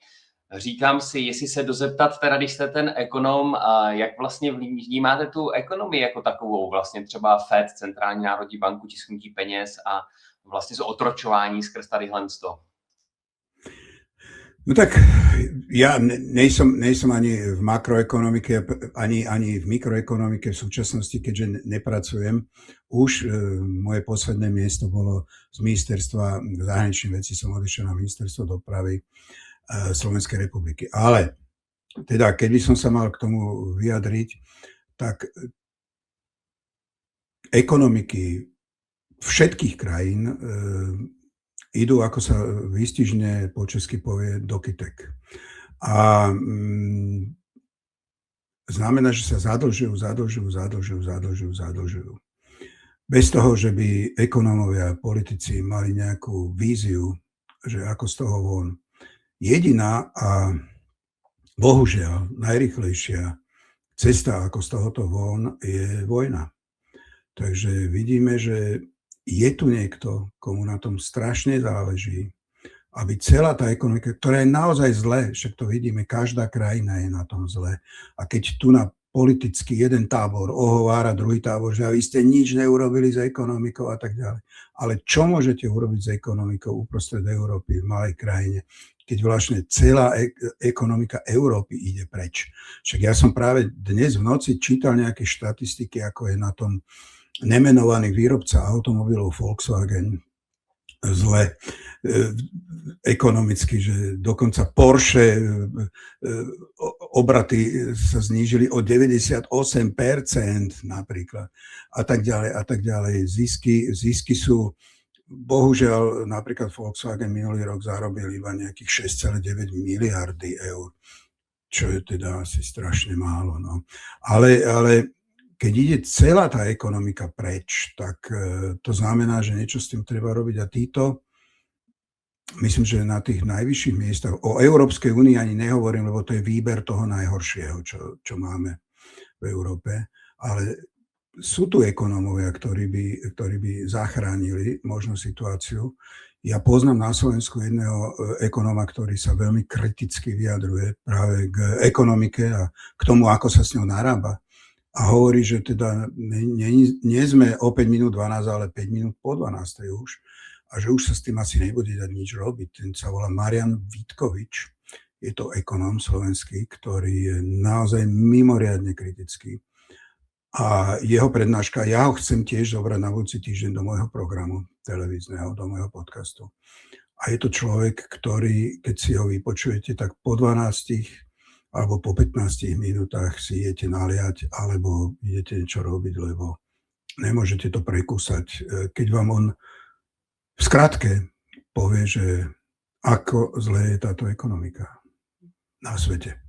Říkám si, jestli se dozeptat, teda když jste ten ekonom, jak vlastně vnímáte tu ekonomii jako takovou, vlastně třeba FED, Centrální národní banku, tisknutí peněz a vlastně z otročování skrz tadyhle to?
No tak ja nejsom ani v makroekonomike, ani v mikroekonomike v súčasnosti, keďže nepracujem. Už moje posledné miesto bolo z ministerstva zahraničných vecí, som odišiel na ministerstvo dopravy Slovenskej republiky. Ale teda, keď by som sa mal k tomu vyjadriť, tak ekonomiky všetkých krajín idú, ako sa výstižne po česky povie, do kytek. A znamená, že sa zadlžujú. Bez toho, že by ekonómovia a politici mali nejakú víziu, že ako z toho von. Jediná a bohužiaľ najrýchlejšia cesta, ako z tohoto von, je vojna. Takže vidíme, že je tu niekto, komu na tom strašne záleží, aby celá tá ekonomika, ktorá je naozaj zle, však to vidíme, každá krajina je na tom zle. A keď tu na politicky jeden tábor ohovára druhý tábor, že vy ste nič neurobili s ekonomikou a tak ďalej. Ale čo môžete urobiť s ekonomikou uprostred Európy, v malej krajine, keď vlastne celá ekonomika Európy ide preč? Však ja som práve dnes v noci čítal nejaké štatistiky, ako je na tom nemenovaný výrobca automobilov Volkswagen zle ekonomicky, že dokonca Porsche obraty sa znížili o 98% napríklad a tak ďalej. Zisky sú, bohužiaľ, napríklad Volkswagen minulý rok zarobil iba nejakých 6,9 miliardy eur, čo je teda asi strašne málo. No. Ale keď ide celá tá ekonomika preč, tak to znamená, že niečo s tým treba robiť. A títo, myslím, že na tých najvyšších miestach, o Európskej únii ani nehovorím, lebo to je výber toho najhoršieho, čo máme v Európe. Ale sú tu ekonómovia, ktorí by zachránili možno situáciu. Ja poznám na Slovensku jedného ekonóma, ktorý sa veľmi kriticky vyjadruje práve k ekonomike a k tomu, ako sa s ňou narába. A hovorí, že teda nie sme o 5 minút 12, ale 5 minút po 12 už. A že už sa s tým asi nebude dať nič robiť. Ten sa volá Marian Vítkovič. Je to ekonóm slovenský, ktorý je naozaj mimoriadne kritický. A jeho prednáška, ja ho chcem tiež zobrať na budúci týždeň do môjho programu televízneho, do môjho podcastu. A je to človek, ktorý, keď si ho vypočujete, tak po 12 alebo po 15 minútach si idete naliať, alebo idete niečo robiť, lebo nemôžete to prekúsať. Keď vám on v skratke povie, že ako zlé je táto ekonomika na svete.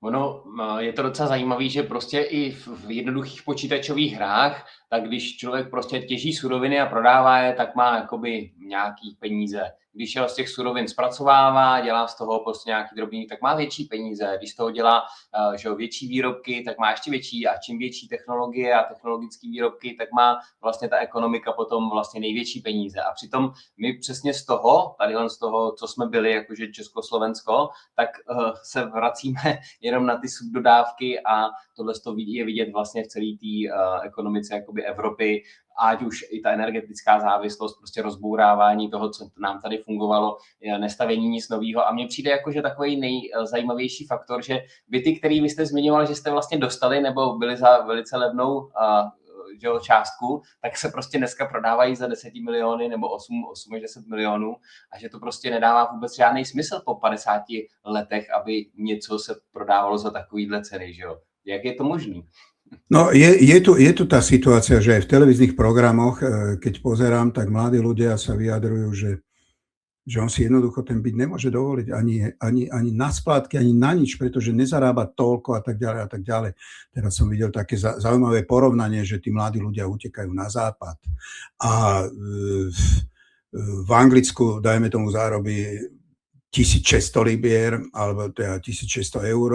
Ono je to docela zajímavé, že prostě i v jednoduchých počítačových hrách, tak když člověk prostě těží suroviny a prodává je, tak má jakoby nějaký peníze. Když je z těch surovin zpracovává, dělá z toho prostě nějaký drobný, tak má větší peníze. Když z toho dělá větší výrobky, tak má ještě větší. A čím větší technologie a technologické výrobky, tak má vlastně ta ekonomika potom vlastně největší peníze. A přitom my přesně z toho, tadyhle z toho, co jsme byli, jakože Československo, tak se vracíme jenom na ty subdodávky a tohle je vidět vlastně v celé té ekonomice jakoby Evropy, ať už i ta energetická závislost, prostě rozbourávání toho, co nám tady fungovalo, nestavění nic nového. A mně přijde jako, že takový nejzajímavější faktor, že byty, který vy jste zmiňoval, že jste vlastně dostali nebo byli za velice levnou částku, tak se prostě dneska prodávají za 10 miliony nebo 8 až 10 milionů a že to prostě nedává vůbec žádný smysl po 50 letech, aby něco se prodávalo za takovýhle ceny, že jo? Jak je to možný?
No, je tu tá situácia, že aj v televíznych programoch, keď pozerám, tak mladí ľudia sa vyjadrujú, že on si jednoducho ten byt nemôže dovoliť ani na splátky, ani na nič, pretože nezarába toľko a tak ďalej a tak ďalej. Teraz som videl také zaujímavé porovnanie, že tí mladí ľudia utekajú na západ a v Anglicku, dajme tomu, zárobí 1600 libier, alebo teda 1600 eur.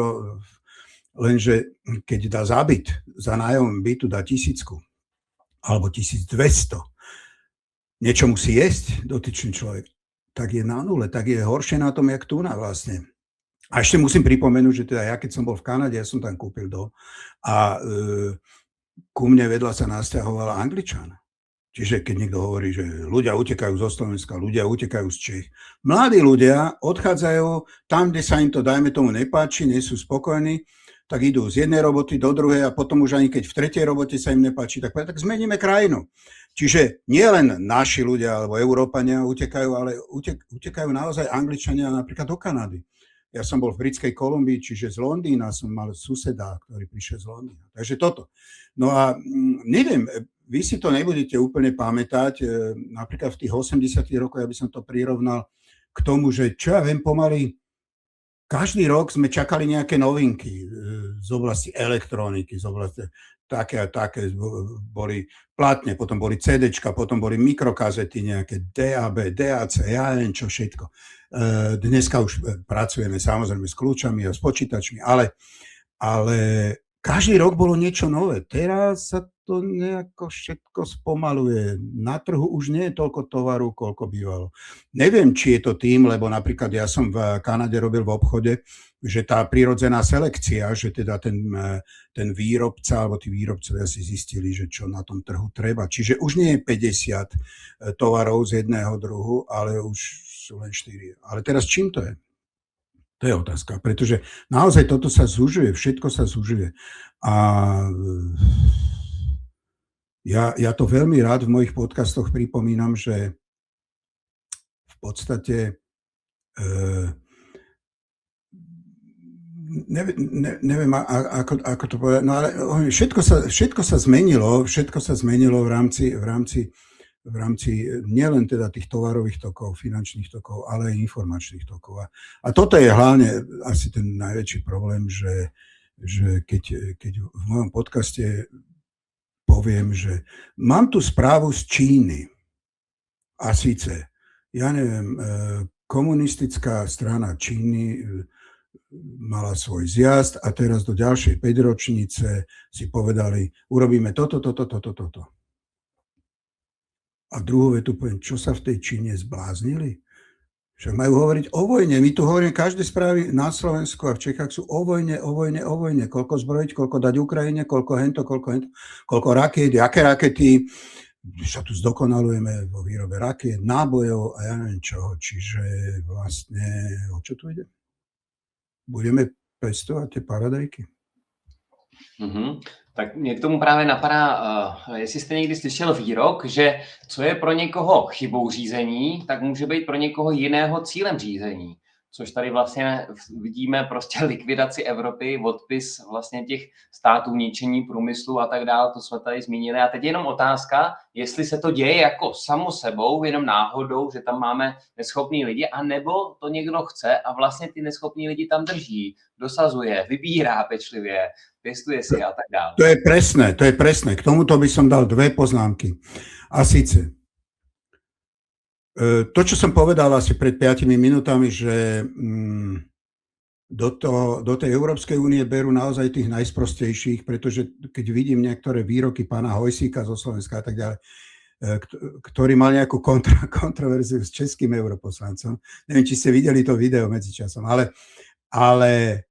Lenže keď dá za byt, za nájom bytu dá 1000 alebo 1200, niečo musí jesť dotyčný človek, tak je na nule, tak je horšie na tom, jak tu na vlastne. A ešte musím pripomenúť, že teda ja, keď som bol v Kanade, ja som tam kúpil dom a ku mne vedľa sa nasťahoval Angličan. Čiže keď niekto hovorí, že ľudia utekajú zo Slovenska, ľudia utekajú z Čech. Mladí ľudia odchádzajú tam, kde sa im to, dajme tomu, nepáči, nie sú spokojní, tak idú z jednej roboty do druhej a potom už ani keď v tretej robote sa im nepáči, tak zmeníme krajinu. Čiže nie len naši ľudia alebo Európania utekajú, ale utekajú naozaj Angličania napríklad do Kanady. Ja som bol v Britskej Kolumbii, čiže z Londýna som mal suseda, ktorý prišiel z Londýna. Takže toto. No a neviem, vy si to nebudete úplne pamätať, napríklad v tých 80. rokoch, ja by som to prirovnal k tomu, že čo ja viem, pomaly každý rok sme čakali nejaké novinky z oblasti elektroniky, z oblasti také a také, boli platne, potom boli CDčka, potom boli mikrokazety nejaké, DAB, DAC, ja neviem čo všetko. Dneska už pracujeme samozrejme s kľúčami a s počítačmi, ale každý rok bolo niečo nové. Teraz sa to nejako všetko spomaluje. Na trhu už nie je toľko tovaru, koľko bývalo. Neviem, či je to tým, lebo napríklad ja som v Kanade robil v obchode, že tá prírodzená selekcia, že teda ten výrobca, alebo tí výrobcovia si zistili, že čo na tom trhu treba. Čiže už nie je 50 tovarov z jedného druhu, ale už sú len 4. Ale teraz čím to je? To je otázka, pretože naozaj toto sa zužuje, všetko sa zužuje. A ja to veľmi rád v mojich podcastoch pripomínam, že v podstate neviem ako to povedať, no ale všetko sa zmenilo v rámci nielen teda tých tovarových tokov, finančných tokov, ale aj informačných tokov. A toto je hlavne asi ten najväčší problém, že keď v mojom podcaste poviem, že mám tu správu z Číny a síce, ja neviem, komunistická strana Číny mala svoj zjazd a teraz do ďalšej 5-ročnice si povedali, urobíme toto. A druhú vetu poviem, čo sa v tej Číne zbláznili? Však majú hovoriť o vojne. My tu hovoríme, každé správy na Slovensku a v Čechách sú o vojne. Koľko zbrojiť, koľko dať Ukrajine, koľko hento, koľko rakiet, aké rakety. Sa tu zdokonalujeme vo výrobe rakiet, nábojov a ja neviem čoho. Čiže vlastne, o čo tu ide? Budeme pestovať tie paradajky.
Tak mě k tomu právě napadá, jestli jste někdy slyšel výrok, že co je pro někoho chybou řízení, tak může být pro někoho jiného cílem řízení. Což tady vlastně vidíme prostě likvidaci Evropy, odpis vlastně těch států, ničení průmyslu a tak dále, to jsme tady zmínili. A teď je jenom otázka, jestli se to děje jako samo sebou, jenom náhodou, že tam máme neschopný lidi, anebo to někdo chce a vlastně ty neschopní lidi tam drží, dosazuje, vybírá pečlivě, pestuje si a tak dále.
To je presné. K tomuto by som dal dve poznámky. A síce, to, čo som povedal asi pred 5 minútami, že do tej Európskej únie berú naozaj tých najsprostejších, pretože keď vidím niektoré výroky pána Hojsíka zo Slovenska a tak ďalej, ktorý mal nejakú kontroverziu s českým europoslancom. Neviem, či ste videli to video medzičasom, ale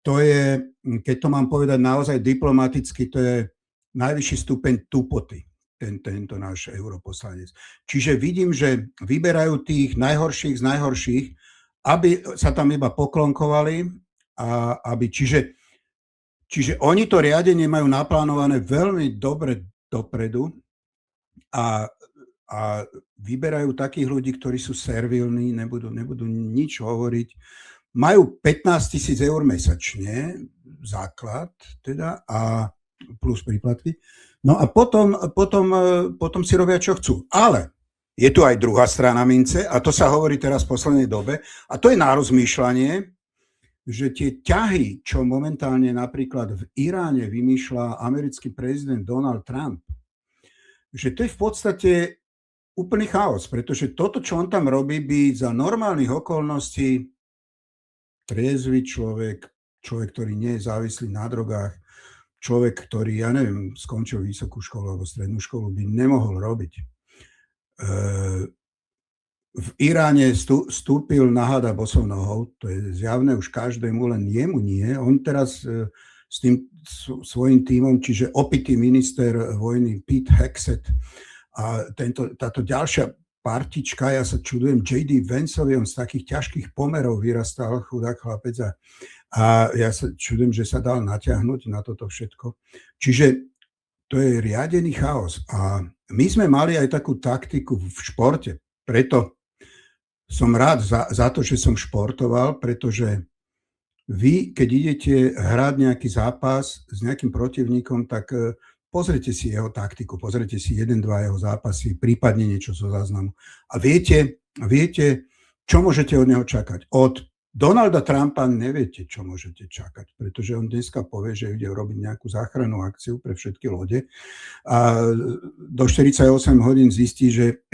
to je, keď to mám povedať naozaj diplomaticky, to je najvyšší stupeň tupoty, tento náš europoslanec. Čiže vidím, že vyberajú tých najhorších z najhorších, aby sa tam iba poklonkovali a aby, čiže oni to riadenie majú naplánované veľmi dobre dopredu a vyberajú takých ľudí, ktorí sú servilní, nebudú nič hovoriť. Majú 15 000 eur mesačne, základ teda, a plus príplatky. No a potom si robia, čo chcú. Ale je tu aj druhá strana mince a to sa hovorí teraz v poslednej dobe a to je na rozmýšľanie, že tie ťahy, čo momentálne napríklad v Iráne vymýšľa americký prezident Donald Trump, že to je v podstate úplný chaos, pretože toto, čo on tam robí, by za normálnych okolností triezvy človek, ktorý nie je závislý na drogách, človek, ktorý, ja neviem, skončil vysokú školu alebo strednú školu, by nemohol robiť. V Iráne stúpil na hada bosou nohou, to je zjavné už každému, len jemu nie. On teraz s tým svojím tímom, čiže opitý minister vojny Pete Hegseth a táto ďalšia partička, ja sa čudujem, J.D. Vanceovi, on z takých ťažkých pomerov vyrastal, chudák chlapec, a ja sa čudujem, že sa dal natiahnuť na toto všetko. Čiže to je riadený chaos. A my sme mali aj takú taktiku v športe, preto som rád za to, že som športoval, pretože vy, keď idete hrať nejaký zápas s nejakým protivníkom, tak pozrite si jeho taktiku, pozrite si 1-2 jeho zápasy, prípadne niečo zo záznamu. A viete, čo môžete od neho čakať. Od Donalda Trumpa neviete, čo môžete čakať, pretože on dneska povie, že ide robiť nejakú záchrannú akciu pre všetky lode a do 48 hodín zistí, že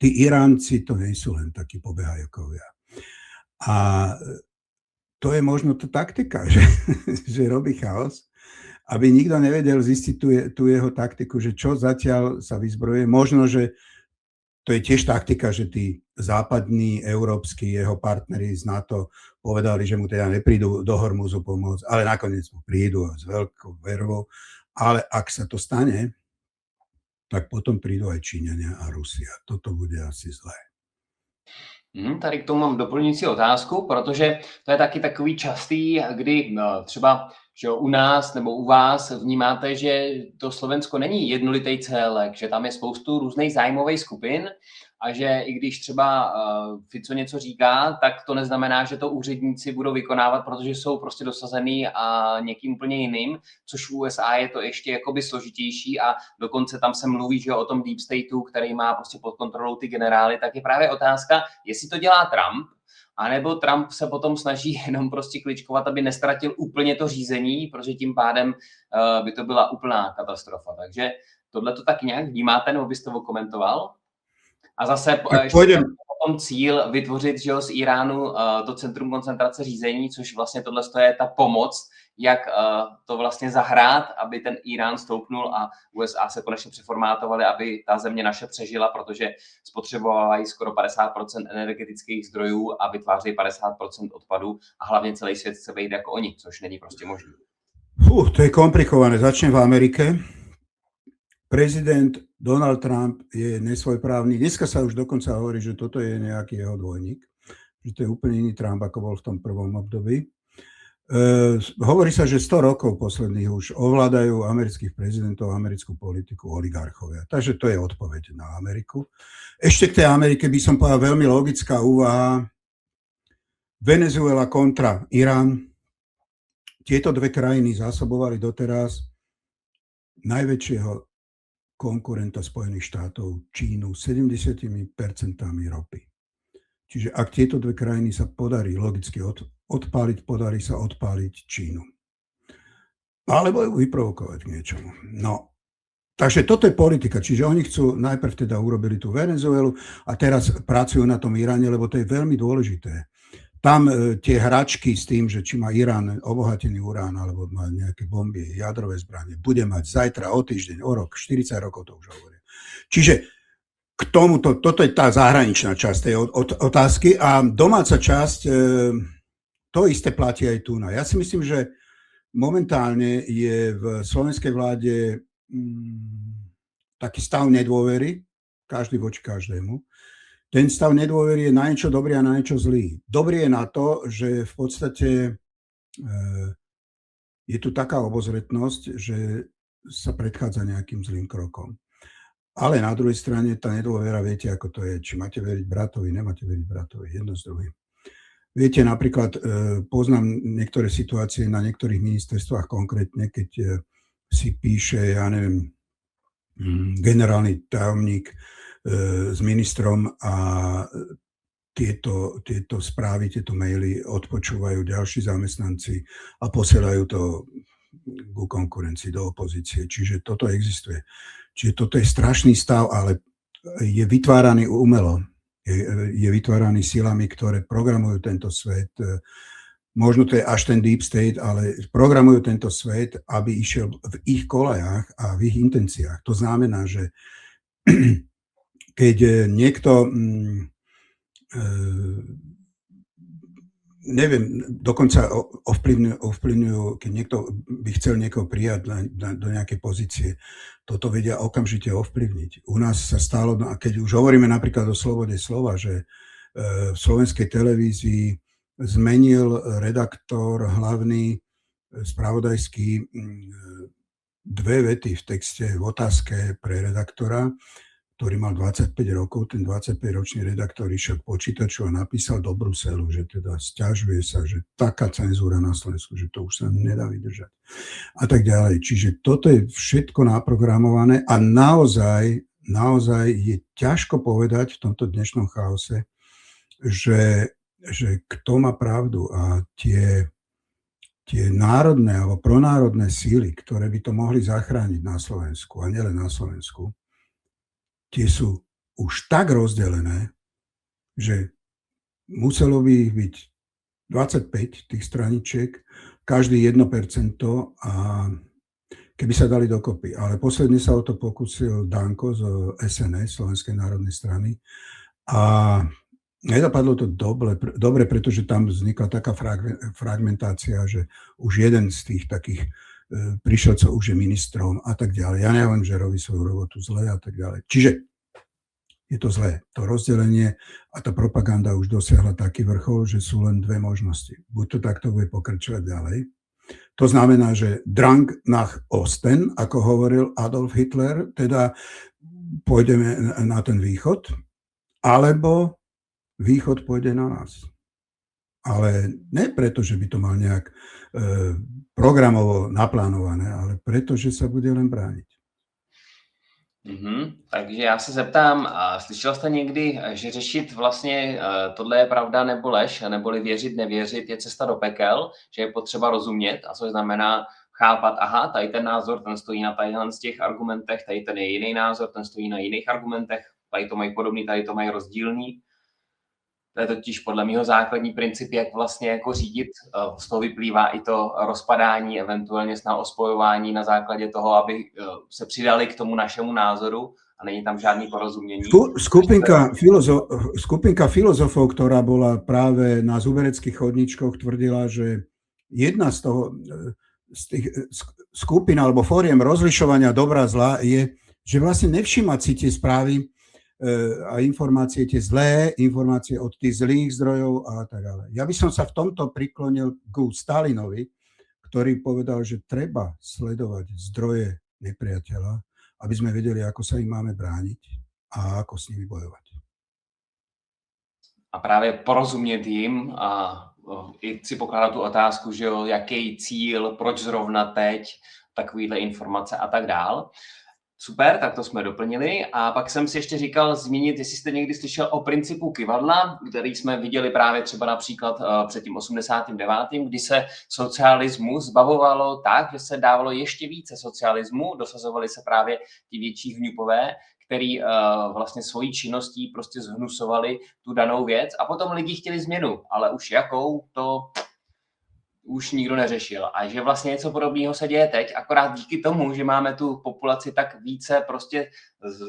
tí Iránci to nie sú len takí pobehajkovia. A to je možno tá taktika, že robí chaos, aby nikto nevedel zistiť tú jeho taktiku, že čo zatiaľ sa vyzbrojuje. Možno, že to je tiež taktika, že tí západní, európsky jeho partneri z NATO povedali, že mu teda neprídu do Hormuzu pomôcť, ale nakoniec mu prídu s veľkou vervou. Ale ak sa to stane, tak potom prídu aj Číňania a Rusia. Toto bude asi zlé.
Tady k tomu mám doplňující otázku, protože to je taky takový častý, kdy třeba že u nás nebo u vás vnímáte, že to Slovensko není jednolitý celek, že tam je spoustu různých zájmových skupin a že i když třeba Fico něco říká, tak to neznamená, že to úředníci budou vykonávat, protože jsou prostě dosazený a někým úplně jiným, což v USA je to ještě jakoby složitější a dokonce tam se mluví, že o tom deep stateu, který má prostě pod kontrolou ty generály, tak je právě otázka, jestli to dělá Trump, anebo Trump se potom snaží jenom prostě kličkovat, aby nestratil úplně to řízení, protože tím pádem by to byla úplná katastrofa. Takže tohle to tak nějak vnímáte, nebo byste to komentoval? A zase potom cíl vytvořit, že z Iránu to centrum koncentrace řízení, což vlastně tohle je ta pomoc, jak to vlastně zahrát, aby ten Irán stoupnul a USA se konečně přeformátovali, aby ta země naše přežila, protože spotřebovávají skoro 50% energetických zdrojů a vytvářejí 50% odpadů a hlavně celý svět chce být jako oni, což není prostě možné.
To je komplikované. Začnem v Amerike. Prezident Donald Trump je nesvojprávny. Dneska sa už dokonca hovorí, že toto je nejaký jeho dvojník. Že to je úplne iný Trump, ako bol v tom prvom období. Hovorí sa, že 100 rokov posledných už ovládajú amerických prezidentov, americkú politiku oligarchovia. Takže to je odpoveď na Ameriku. Ešte k tej Amerike by som povedal veľmi logická úvaha. Venezuela kontra Irán. Tieto dve krajiny zásobovali doteraz najväčšieho konkurenta Spojených štátov, Čínu, 70% ropy. Čiže ak tieto dve krajiny sa podarí logicky odpáliť, podarí sa odpáliť Čínu. Alebo ju vyprovokovať k niečomu. No, takže toto je politika. Čiže oni chcú, najprv teda urobili tú Venezuelu a teraz pracujú na tom Iráne, lebo to je veľmi dôležité. Tam tie hračky s tým, že či má Irán obohatený urán alebo má nejaké bomby, jadrové zbranie, bude mať zajtra, o týždeň, o rok, 40 rokov to už hovoria. Čiže k tomuto, toto je tá zahraničná časť tej otázky a domáca časť, to isté platí aj tu. Ja si myslím, že momentálne je v slovenskej vláde taký stav nedôvery, každý voči každému. Ten stav nedôvery je na niečo dobrý a na niečo zlý. Dobrý je na to, že v podstate je tu taká obozretnosť, že sa predchádza nejakým zlým krokom. Ale na druhej strane tá nedôvera, viete, ako to je. Či máte veriť bratovi, nemáte veriť bratovi, jedno s druhým. Viete, napríklad poznám niektoré situácie na niektorých ministerstvách konkrétne, keď si píše, ja neviem, generálny tajomník s ministrom a tieto správy, tieto maily odpočúvajú ďalší zamestnanci a posielajú to ku konkurencii, do opozície. Čiže toto existuje. Čiže toto je strašný stav, ale je vytváraný umelo. Je vytváraný silami, ktoré programujú tento svet. Možno to je až ten deep state, ale programujú tento svet, aby išiel v ich kolajách a v ich intenciách. To znamená, že keď niekto neviem, dokonca ovplyvňujú, keď niekto by chcel niekoho prijať do nejakej pozície, toto vedia okamžite ovplyvniť. U nás sa stalo, a keď už hovoríme napríklad o slobode slova, že v slovenskej televízii zmenil redaktor hlavný spravodajský dve vety v texte, v otázke pre redaktora, ktorý mal 25 rokov, ten 25-ročný redaktor išiel k počítaču a napísal do Bruselu, že teda sťažuje sa, že taká cenzúra na Slovensku, že to už sa nedá vydržať. A tak ďalej. Čiže toto je všetko naprogramované a naozaj je ťažko povedať v tomto dnešnom chaose, že kto má pravdu a tie národné alebo pronárodné síly, ktoré by to mohli zachrániť na Slovensku a nielen na Slovensku, tie sú už tak rozdelené, že muselo by ich byť 25 tých straničiek, každý 1% a keby sa dali dokopy. Ale posledne sa o to pokúsil Danko z SNS, Slovenskej národnej strany, a nedopadlo to dobre, pretože tam vznikla taká fragmentácia, že už jeden z tých takých prišielcov už je ministrom a tak ďalej. Ja neviem, že robí svoju robotu zle a tak ďalej. Čiže je to zlé. To rozdelenie a tá propaganda už dosiahla taký vrchol, že sú len dve možnosti. Buď to takto bude pokračovať ďalej. To znamená, že Drang nach Osten, ako hovoril Adolf Hitler, teda pôjdeme na ten východ, alebo východ pôjde na nás. Ale ne preto, že by to mal nejak programovo naplánované, ale preto, že sa bude len brániť.
Takže já se zeptám, slyšel jste někdy, že řešit vlastně tohle je pravda nebo lež, neboli věřit, nevěřit je cesta do pekel, že je potřeba rozumět, a což znamená chápat, aha, tady ten názor, ten stojí na tadyhle z těch argumentech, tady ten je jiný názor, ten stojí na jiných argumentech, tady to mají podobný, tady to mají rozdílný. To je totiž podle mého základní princip, jak vlastně jako řídit. Z toho vyplývá i to rozpadání, eventuálně snaha o spojování na základě toho, aby se přidali k tomu našemu názoru a není tam žádný porozumění.
Skupinka filozofov, ktorá bola práve na zubereckých chodničkoch, tvrdila, že jedna z tých skupín alebo fóriem rozlišovania dobra a zla je, že vlastne nevšímať si tie správy a informácie, tie zlé informácie od tých zlých zdrojov a tak ďalej. Ja by som sa v tomto priklonil ku Stalinovi, ktorý povedal, že treba sledovať zdroje nepriateľa, aby sme vedeli, ako sa im máme brániť a ako s nimi bojovať.
A právě porozumět jim a i si pokládat tu otázku, že jo, jaký cíl, proč zrovna teď, takovýhle informace a tak dál. Super, tak to jsme doplnili. A pak jsem si ještě říkal zmínit, jestli jste někdy slyšel o principu kyvadla, který jsme viděli právě třeba například před tím 89., kdy se socialismu zbavovalo tak, že se dávalo ještě více socialismu, dosazovali se právě ti větší hňupové, který vlastně svojí činností prostě zhnusovali tu danou věc a potom lidi chtěli změnu, ale už jakou, to už nikdo neřešil. A že vlastně něco podobného se děje teď, akorát díky tomu, že máme tu populaci tak více prostě,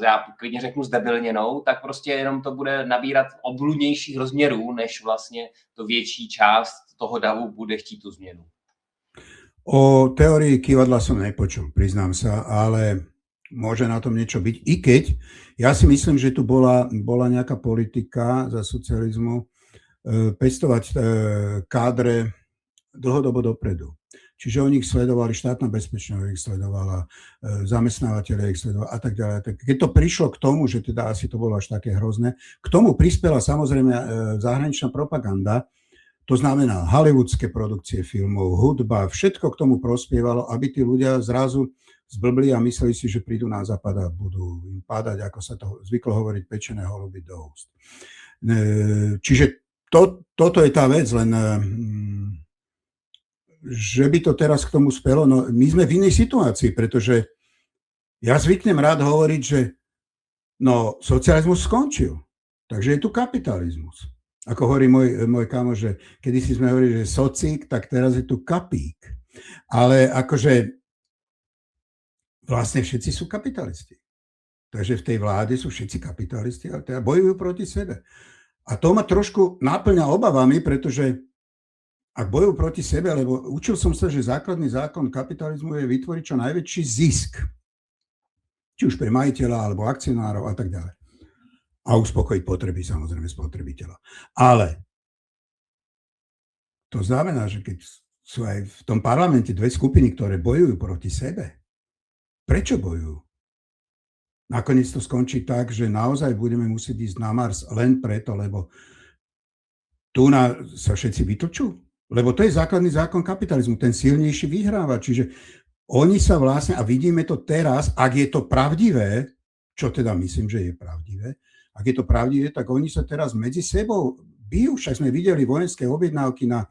já klidně řeknu zdebilněnou, tak prostě jenom to bude nabírat obludnějších rozměrů, než vlastně to větší část toho davu bude chtít tu změnu.
O teórii kyvadla som nepočul, priznám sa, ale môže na tom niečo byť. I keď ja si myslím, že tu bola nejaká politika za socializmu pestovať kádre dlhodobo dopredu. Čiže oni ich sledovali, štátna bezpečnosť ich sledovala, zamestnávateľe ich sledovali a tak ďalej. Keď to prišlo k tomu, že teda asi to bolo až také hrozné, k tomu prispela samozrejme zahraničná propaganda, to znamená hollywoodske produkcie filmov, hudba, všetko k tomu prospievalo, aby tí ľudia zrazu zblbli a mysleli si, že prídu na západ a budú im padať, ako sa to zvyklo hovoriť, pečené holuby do úst. Čiže toto je tá vec, len že by to teraz k tomu spelo, no my sme v inej situácii, pretože ja zvyknem rád hovoriť, že no socializmus skončil, takže je tu kapitalizmus. Ako hovorí môj kamoš, že kedysi sme hovorili, že socik, tak teraz je tu kapík. Ale akože vlastne všetci sú kapitalisti. Takže v tej vláde sú všetci kapitalisti, ale teda bojujú proti sebe. A to ma trošku náplňa obavami, pretože ak bojujú proti sebe, lebo učil som sa, že základný zákon kapitalizmu je vytvoriť čo najväčší zisk. Či už pre majiteľa, alebo akcionárov a tak ďalej. A uspokojiť potreby samozrejme spotrebiteľa. Ale to znamená, že keď sú aj v tom parlamente dve skupiny, ktoré bojujú proti sebe, prečo bojujú? Nakoniec to skončí tak, že naozaj budeme musieť ísť na Mars len preto, lebo tu sa všetci vytlčú. Lebo to je základný zákon kapitalizmu. Ten silnejší vyhráva. Čiže oni sa vlastne, a vidíme to teraz, ak je to pravdivé, čo teda myslím, že je pravdivé, ak je to pravdivé, tak oni sa teraz medzi sebou bijú. Však sme videli vojenské objednávky na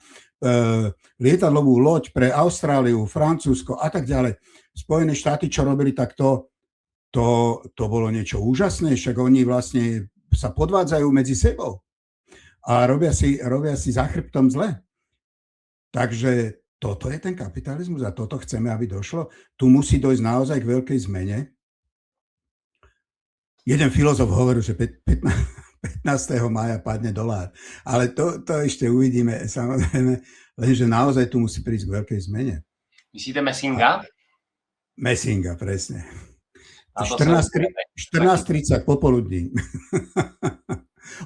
lietadlovú loď pre Austráliu, Francúzsko a tak ďalej. Spojené štáty, čo robili, tak to bolo niečo úžasné, však oni vlastne sa podvádzajú medzi sebou a robia si za chrbtom zle. Takže toto je ten kapitalizmus a toto chceme, aby došlo. Tu musí dojsť naozaj k veľkej zmene. Jeden filozof hovoril, že 15. mája padne dolár. Ale to ešte uvidíme, samozrejme, lenže naozaj tu musí prísť k veľkej zmene.
Myslíte Messinga?
Messinga, presne. 14:30 popoludní.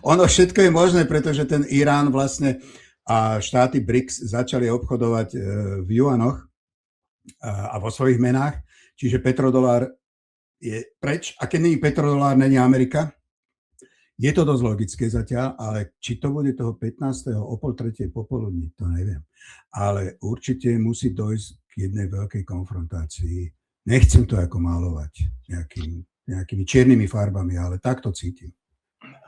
Ono všetko je možné, pretože ten Irán vlastne a štáty BRICS začali obchodovať v juanoch a vo svojich menách, čiže petrodolár je preč. A keď není petrodolár, není Amerika. Je to dosť logické zatiaľ, ale či to bude toho 15. o 2:30 popoludní, to neviem. Ale určite musí dojsť k jednej veľkej konfrontácii. Nechcem to ako malovať nejakými čiernymi farbami, ale tak to cítim.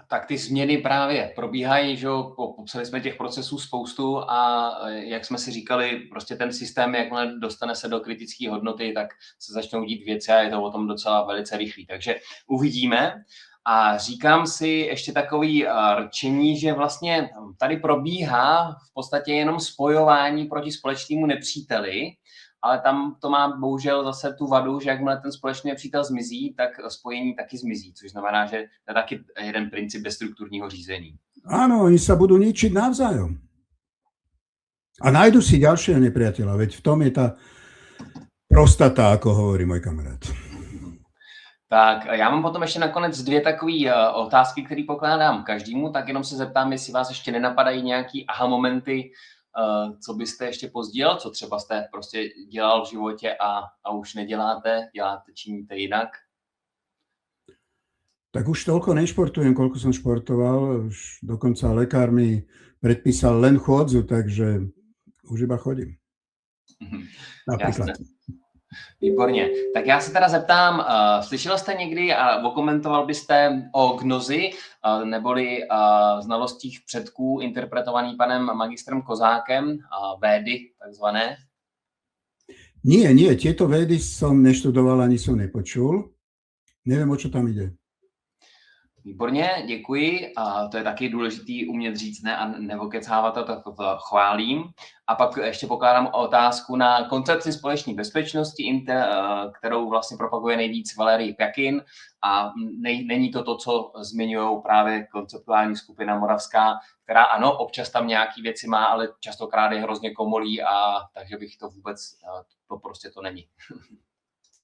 Tak ty změny právě probíhají, že popsali jsme těch procesů spoustu a jak jsme si říkali, prostě ten systém, jakmile dostane se do kritické hodnoty, tak se začnou dít věci a je to o tom docela velice rychlý. Takže uvidíme. A říkám si ještě takový rčení, že vlastně tady probíhá v podstatě jenom spojování proti společnému nepříteli, ale tam to má bohužel zase tu vadu, že jakmile ten společný nepřítel zmizí, tak spojení taky zmizí, což znamená, že to je taky jeden princip bezstrukturního řízení.
Áno, oni sa budú ničiť navzájom. A nájdu si ďalšieho nepriateľa, veď v tom je tá prostata, ako hovorí môj kamarát.
Tak já mám potom ještě nakonec dvě takové otázky, které pokládám každému, tak jenom se zeptám, jestli vás ještě nenapadají nějaký aha momenty, co byste ještě pozdílel, co třeba jste prostě dělal v životě a už neděláte, činíte jinak?
Tak už toľko nešportujem, koľko som športoval. Už dokonca lekár mi predpísal len chôdzu, takže už iba chodím. Napríklad.
Jasne. Výborně. Tak já se teda zeptám, slyšel jste někdy a okomentoval byste o gnozi, neboli znalostích předků interpretovaný panem magistrem Kozákem, védy takzvané?
Nie, tieto védy som neštudoval, ani som nepočul. Neviem, o čo tam ide.
Výborně, děkuji. A to je taky důležitý umět říct ne a nevokecávat to, tak to chválím. A pak ještě pokládám otázku na koncepci společné bezpečnosti, kterou vlastně propaguje nejvíc Valery Pjakin. A není to, co zmiňují právě konceptuální skupina Moravská, která ano, občas tam nějaký věci má, ale častokrát je hrozně komolí, a takže bych to vůbec, to prostě to není.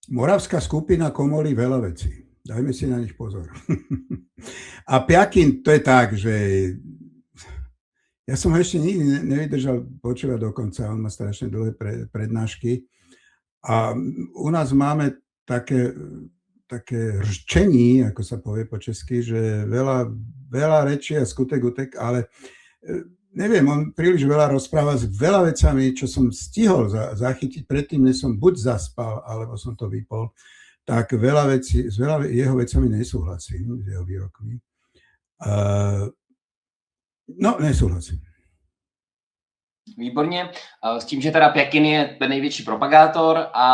Moravská skupina komolí veľa vecí. Dajme si na nich pozor. A Pjakin, to je tak, že ja som ho ešte nikdy nevydržal počúvať dokonca, on má strašne dlhé prednášky a u nás máme také rčení, ako sa povie po česky, že veľa rečí a skutek utek, ale neviem, on príliš veľa rozpráva s veľa vecami, čo som stihol zachytiť predtým, než som buď zaspal, alebo som to vypol, tak s veľa jeho vecami nesúhlasím, s jeho výrokmi. Nesúhlasím.
Výborně. S tím, že teda Pjakin je ten největší propagátor a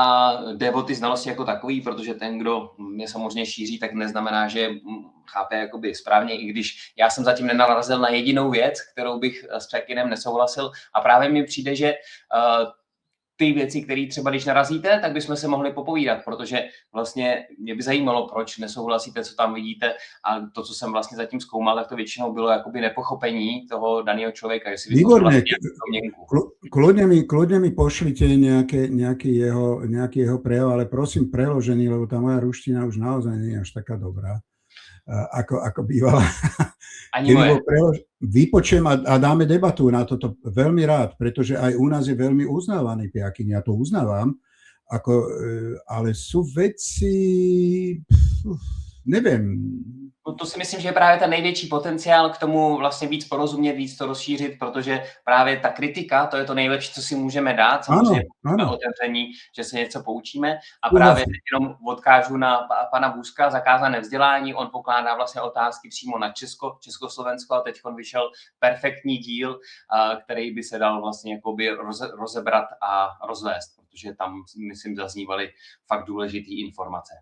jde o ty znalosti jako takový, protože ten, kdo je samozřejmě šíří, tak neznamená, že chápe jakoby správně, i když já jsem zatím nenarazil na jedinou věc, kterou bych s Pjakinem nesouhlasil. A právě mi přijde, že ty věci, které třeba když narazíte, tak bychom se mohli popovídat, protože vlastně mě by zajímalo, proč nesouhlasíte, co tam vidíte a to, co jsem vlastně zatím zkoumal, tak to většinou bylo jakoby nepochopení toho daného člověka, jestli by to
Výborne, kľudne mi pošlite nejaký jeho prejav, ale prosím preložený, lebo tá moja ruština už naozaj nie je až taká dobrá, ako bývala. Vypočujem a dáme debatu na toto veľmi rád, pretože aj u nás je veľmi uznávaný Piakin, ja to uznávam, ale sú veci, neviem.
No to si myslím, že je právě ten největší potenciál k tomu vlastně víc porozumět, víc to rozšířit, protože právě ta kritika, to je to nejlepší, co si můžeme dát, samozřejmě otevření, že se něco poučíme a právě jenom odkážu na pana Bůzka, zakázané vzdělání, on pokládá vlastně otázky přímo na Československo a teď vyšel perfektní díl, který by se dal vlastně jakoby rozebrat a rozvést, protože tam, myslím, zaznívaly fakt důležitý informace.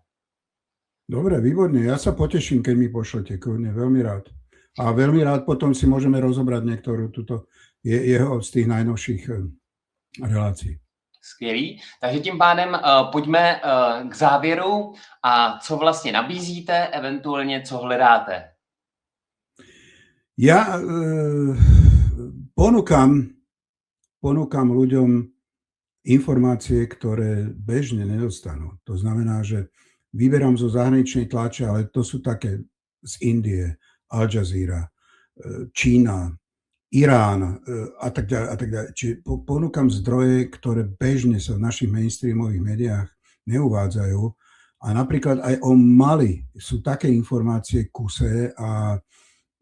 Dobre, výborne. Ja sa poteším, keď mi pošlete, kľudne, veľmi rád. A veľmi rád potom si môžeme rozobrať niektorú jeho z tých najnovších relácií.
Skvělý. Takže tím pádem pojďme k závěru a co vlastně nabízíte, eventuálně co hledáte?
Ja ponúkam ľuďom informácie, ktoré bežne nedostanú. To znamená, že vyberám zo zahraničnej tlače, ale to sú také z Indie, Al Jazeera, Čína, Irán a tak ďalej. Čiže ponúkam zdroje, ktoré bežne sa v našich mainstreamových médiách neuvádzajú. A napríklad aj o Mali sú také informácie kusé a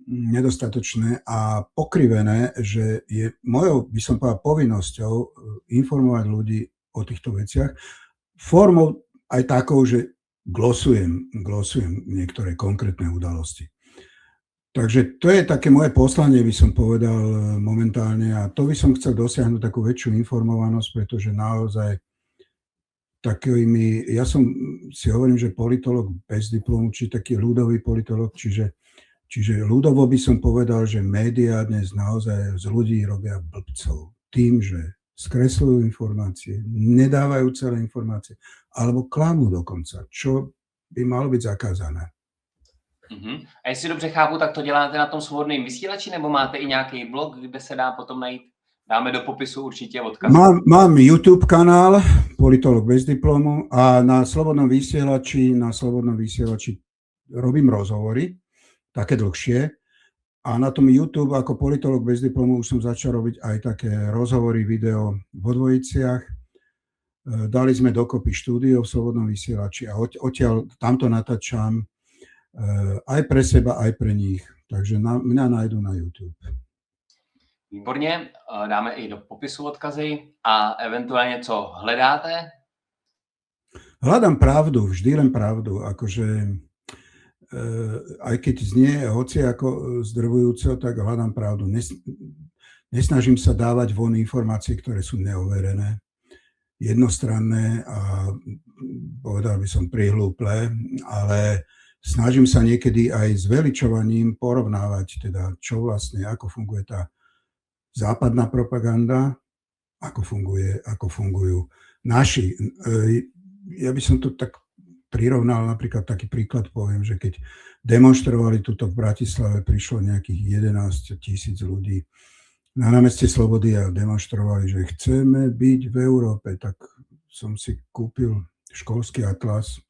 nedostatočné a pokrivené, že je mojou, by som povedal, povinnosťou informovať ľudí o týchto veciach formou aj takou, že glosujem niektoré konkrétne udalosti. Takže to je také moje poslanie, by som povedal momentálne a to by som chcel dosiahnuť takú väčšiu informovanosť, pretože naozaj takými, ja si hovorím, že politolog bez diplomu, či taký ľudový politolog, čiže ľudovo by som povedal, že médiá dnes naozaj z ľudí robia blbcov tým, že skresľujú informácie, nedávajú celé informácie, alebo klamú dokonca, čo by malo byť zakázané.
A jestli dobře chápu, tak to děláte na tom Svobodném vysílači, nebo máte i nějaký blog, kde se dá potom najít? Dáme do popisu určitě odkaz.
Mám YouTube kanál Politolog bez diplomu a na Slobodnom vysielači robím rozhovory, také dlhšie. A na tom YouTube ako Politolog bez diplomu už som začal robiť aj také rozhovory, video vo dvojiciach. Dali sme dokopy štúdio v Slobodnom vysielači a odtiaľ tamto natáčam aj pre seba, aj pre nich. Takže mňa nájdu na YouTube.
Výborně, dáme i do popisu odkazy a eventuálně co hledáte?
Hľadám pravdu, vždy len pravdu, akože aj keď znie hoci ako zdrvujúco, tak hľadám pravdu. Nesnažím sa dávať von informácie, ktoré sú neoverené, jednostranné a povedal by som prihlúple, ale snažím sa niekedy aj s veličovaním porovnávať, teda čo vlastne, ako funguje tá západná propaganda, ako fungujú naši. Ja by som to tak prirovnal, napríklad taký príklad poviem, že keď demonštrovali tuto v Bratislave, prišlo nejakých 11 000 ľudí na námestie Slobody a demonštrovali, že chceme byť v Európe, tak som si kúpil školský atlas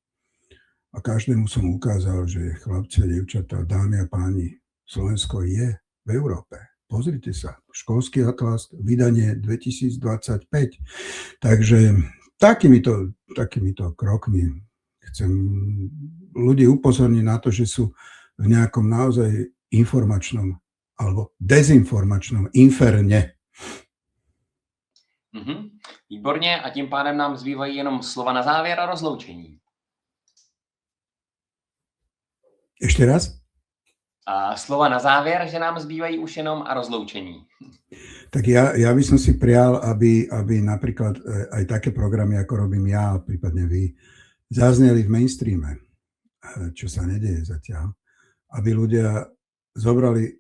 a každému som ukázal, že chlapci a dievčatá, dámy a páni, Slovensko je v Európe. Pozrite sa, školský atlas, vydanie 2025. Takže takýmito krokmi chcem ľudí upozorniť na to, že sú v nejakom naozaj informačnom alebo dezinformačnom inferne.
Výborně, a tím pádem nám zbývají jenom slova na závěr a rozloučení.
Ešte raz?
A slova na závěr, že nám zbývají už jenom a rozloučení.
Tak ja by som si prial, aby napríklad aj také programy, ako robím ja, prípadne vy, zazneli v mainstreame, čo sa nedieje zatiaľ, aby ľudia zobrali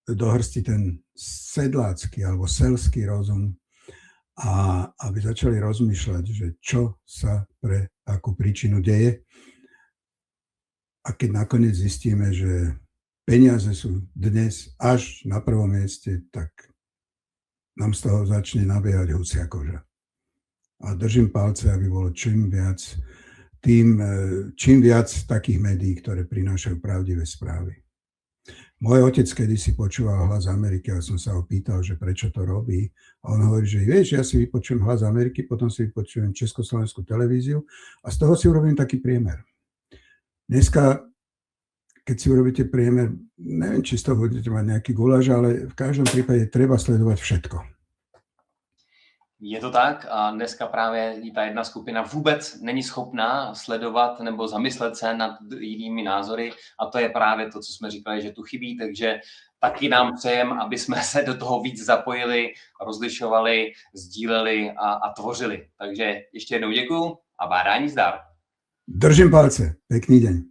do hrsti ten sedlácky alebo selský rozum a aby začali rozmýšľať, že čo sa pre akú príčinu deje. A keď nakoniec zistíme, že peniaze sú dnes až na prvom mieste, tak nám z toho začne nabiehať husia koža. A držím palce, aby bolo čím viac takých médií, ktoré prinášajú pravdivé správy. Môj otec kedysi počúval Hlas Ameriky a som sa ho pýtal, že prečo to robí. A on hovorí, že vieš, ja si vypočujem Hlas Ameriky, potom si vypočujem Československú televíziu a z toho si urobím taký priemer. Dneska, keď si urobíte priemer, neviem, či z toho budete mať nejaký guláš, ale v každom prípade treba sledovať všetko.
Je to tak a dneska právě ta jedna skupina vůbec není schopná sledovat nebo zamyslet se nad jinými názory a to je právě to, co jsme říkali, že tu chybí, takže taky nám přejem, aby jsme se do toho víc zapojili, rozlišovali, sdíleli a tvořili. Takže ještě jednou děkuju a bádání zdar.
Držím palce, pekný deň.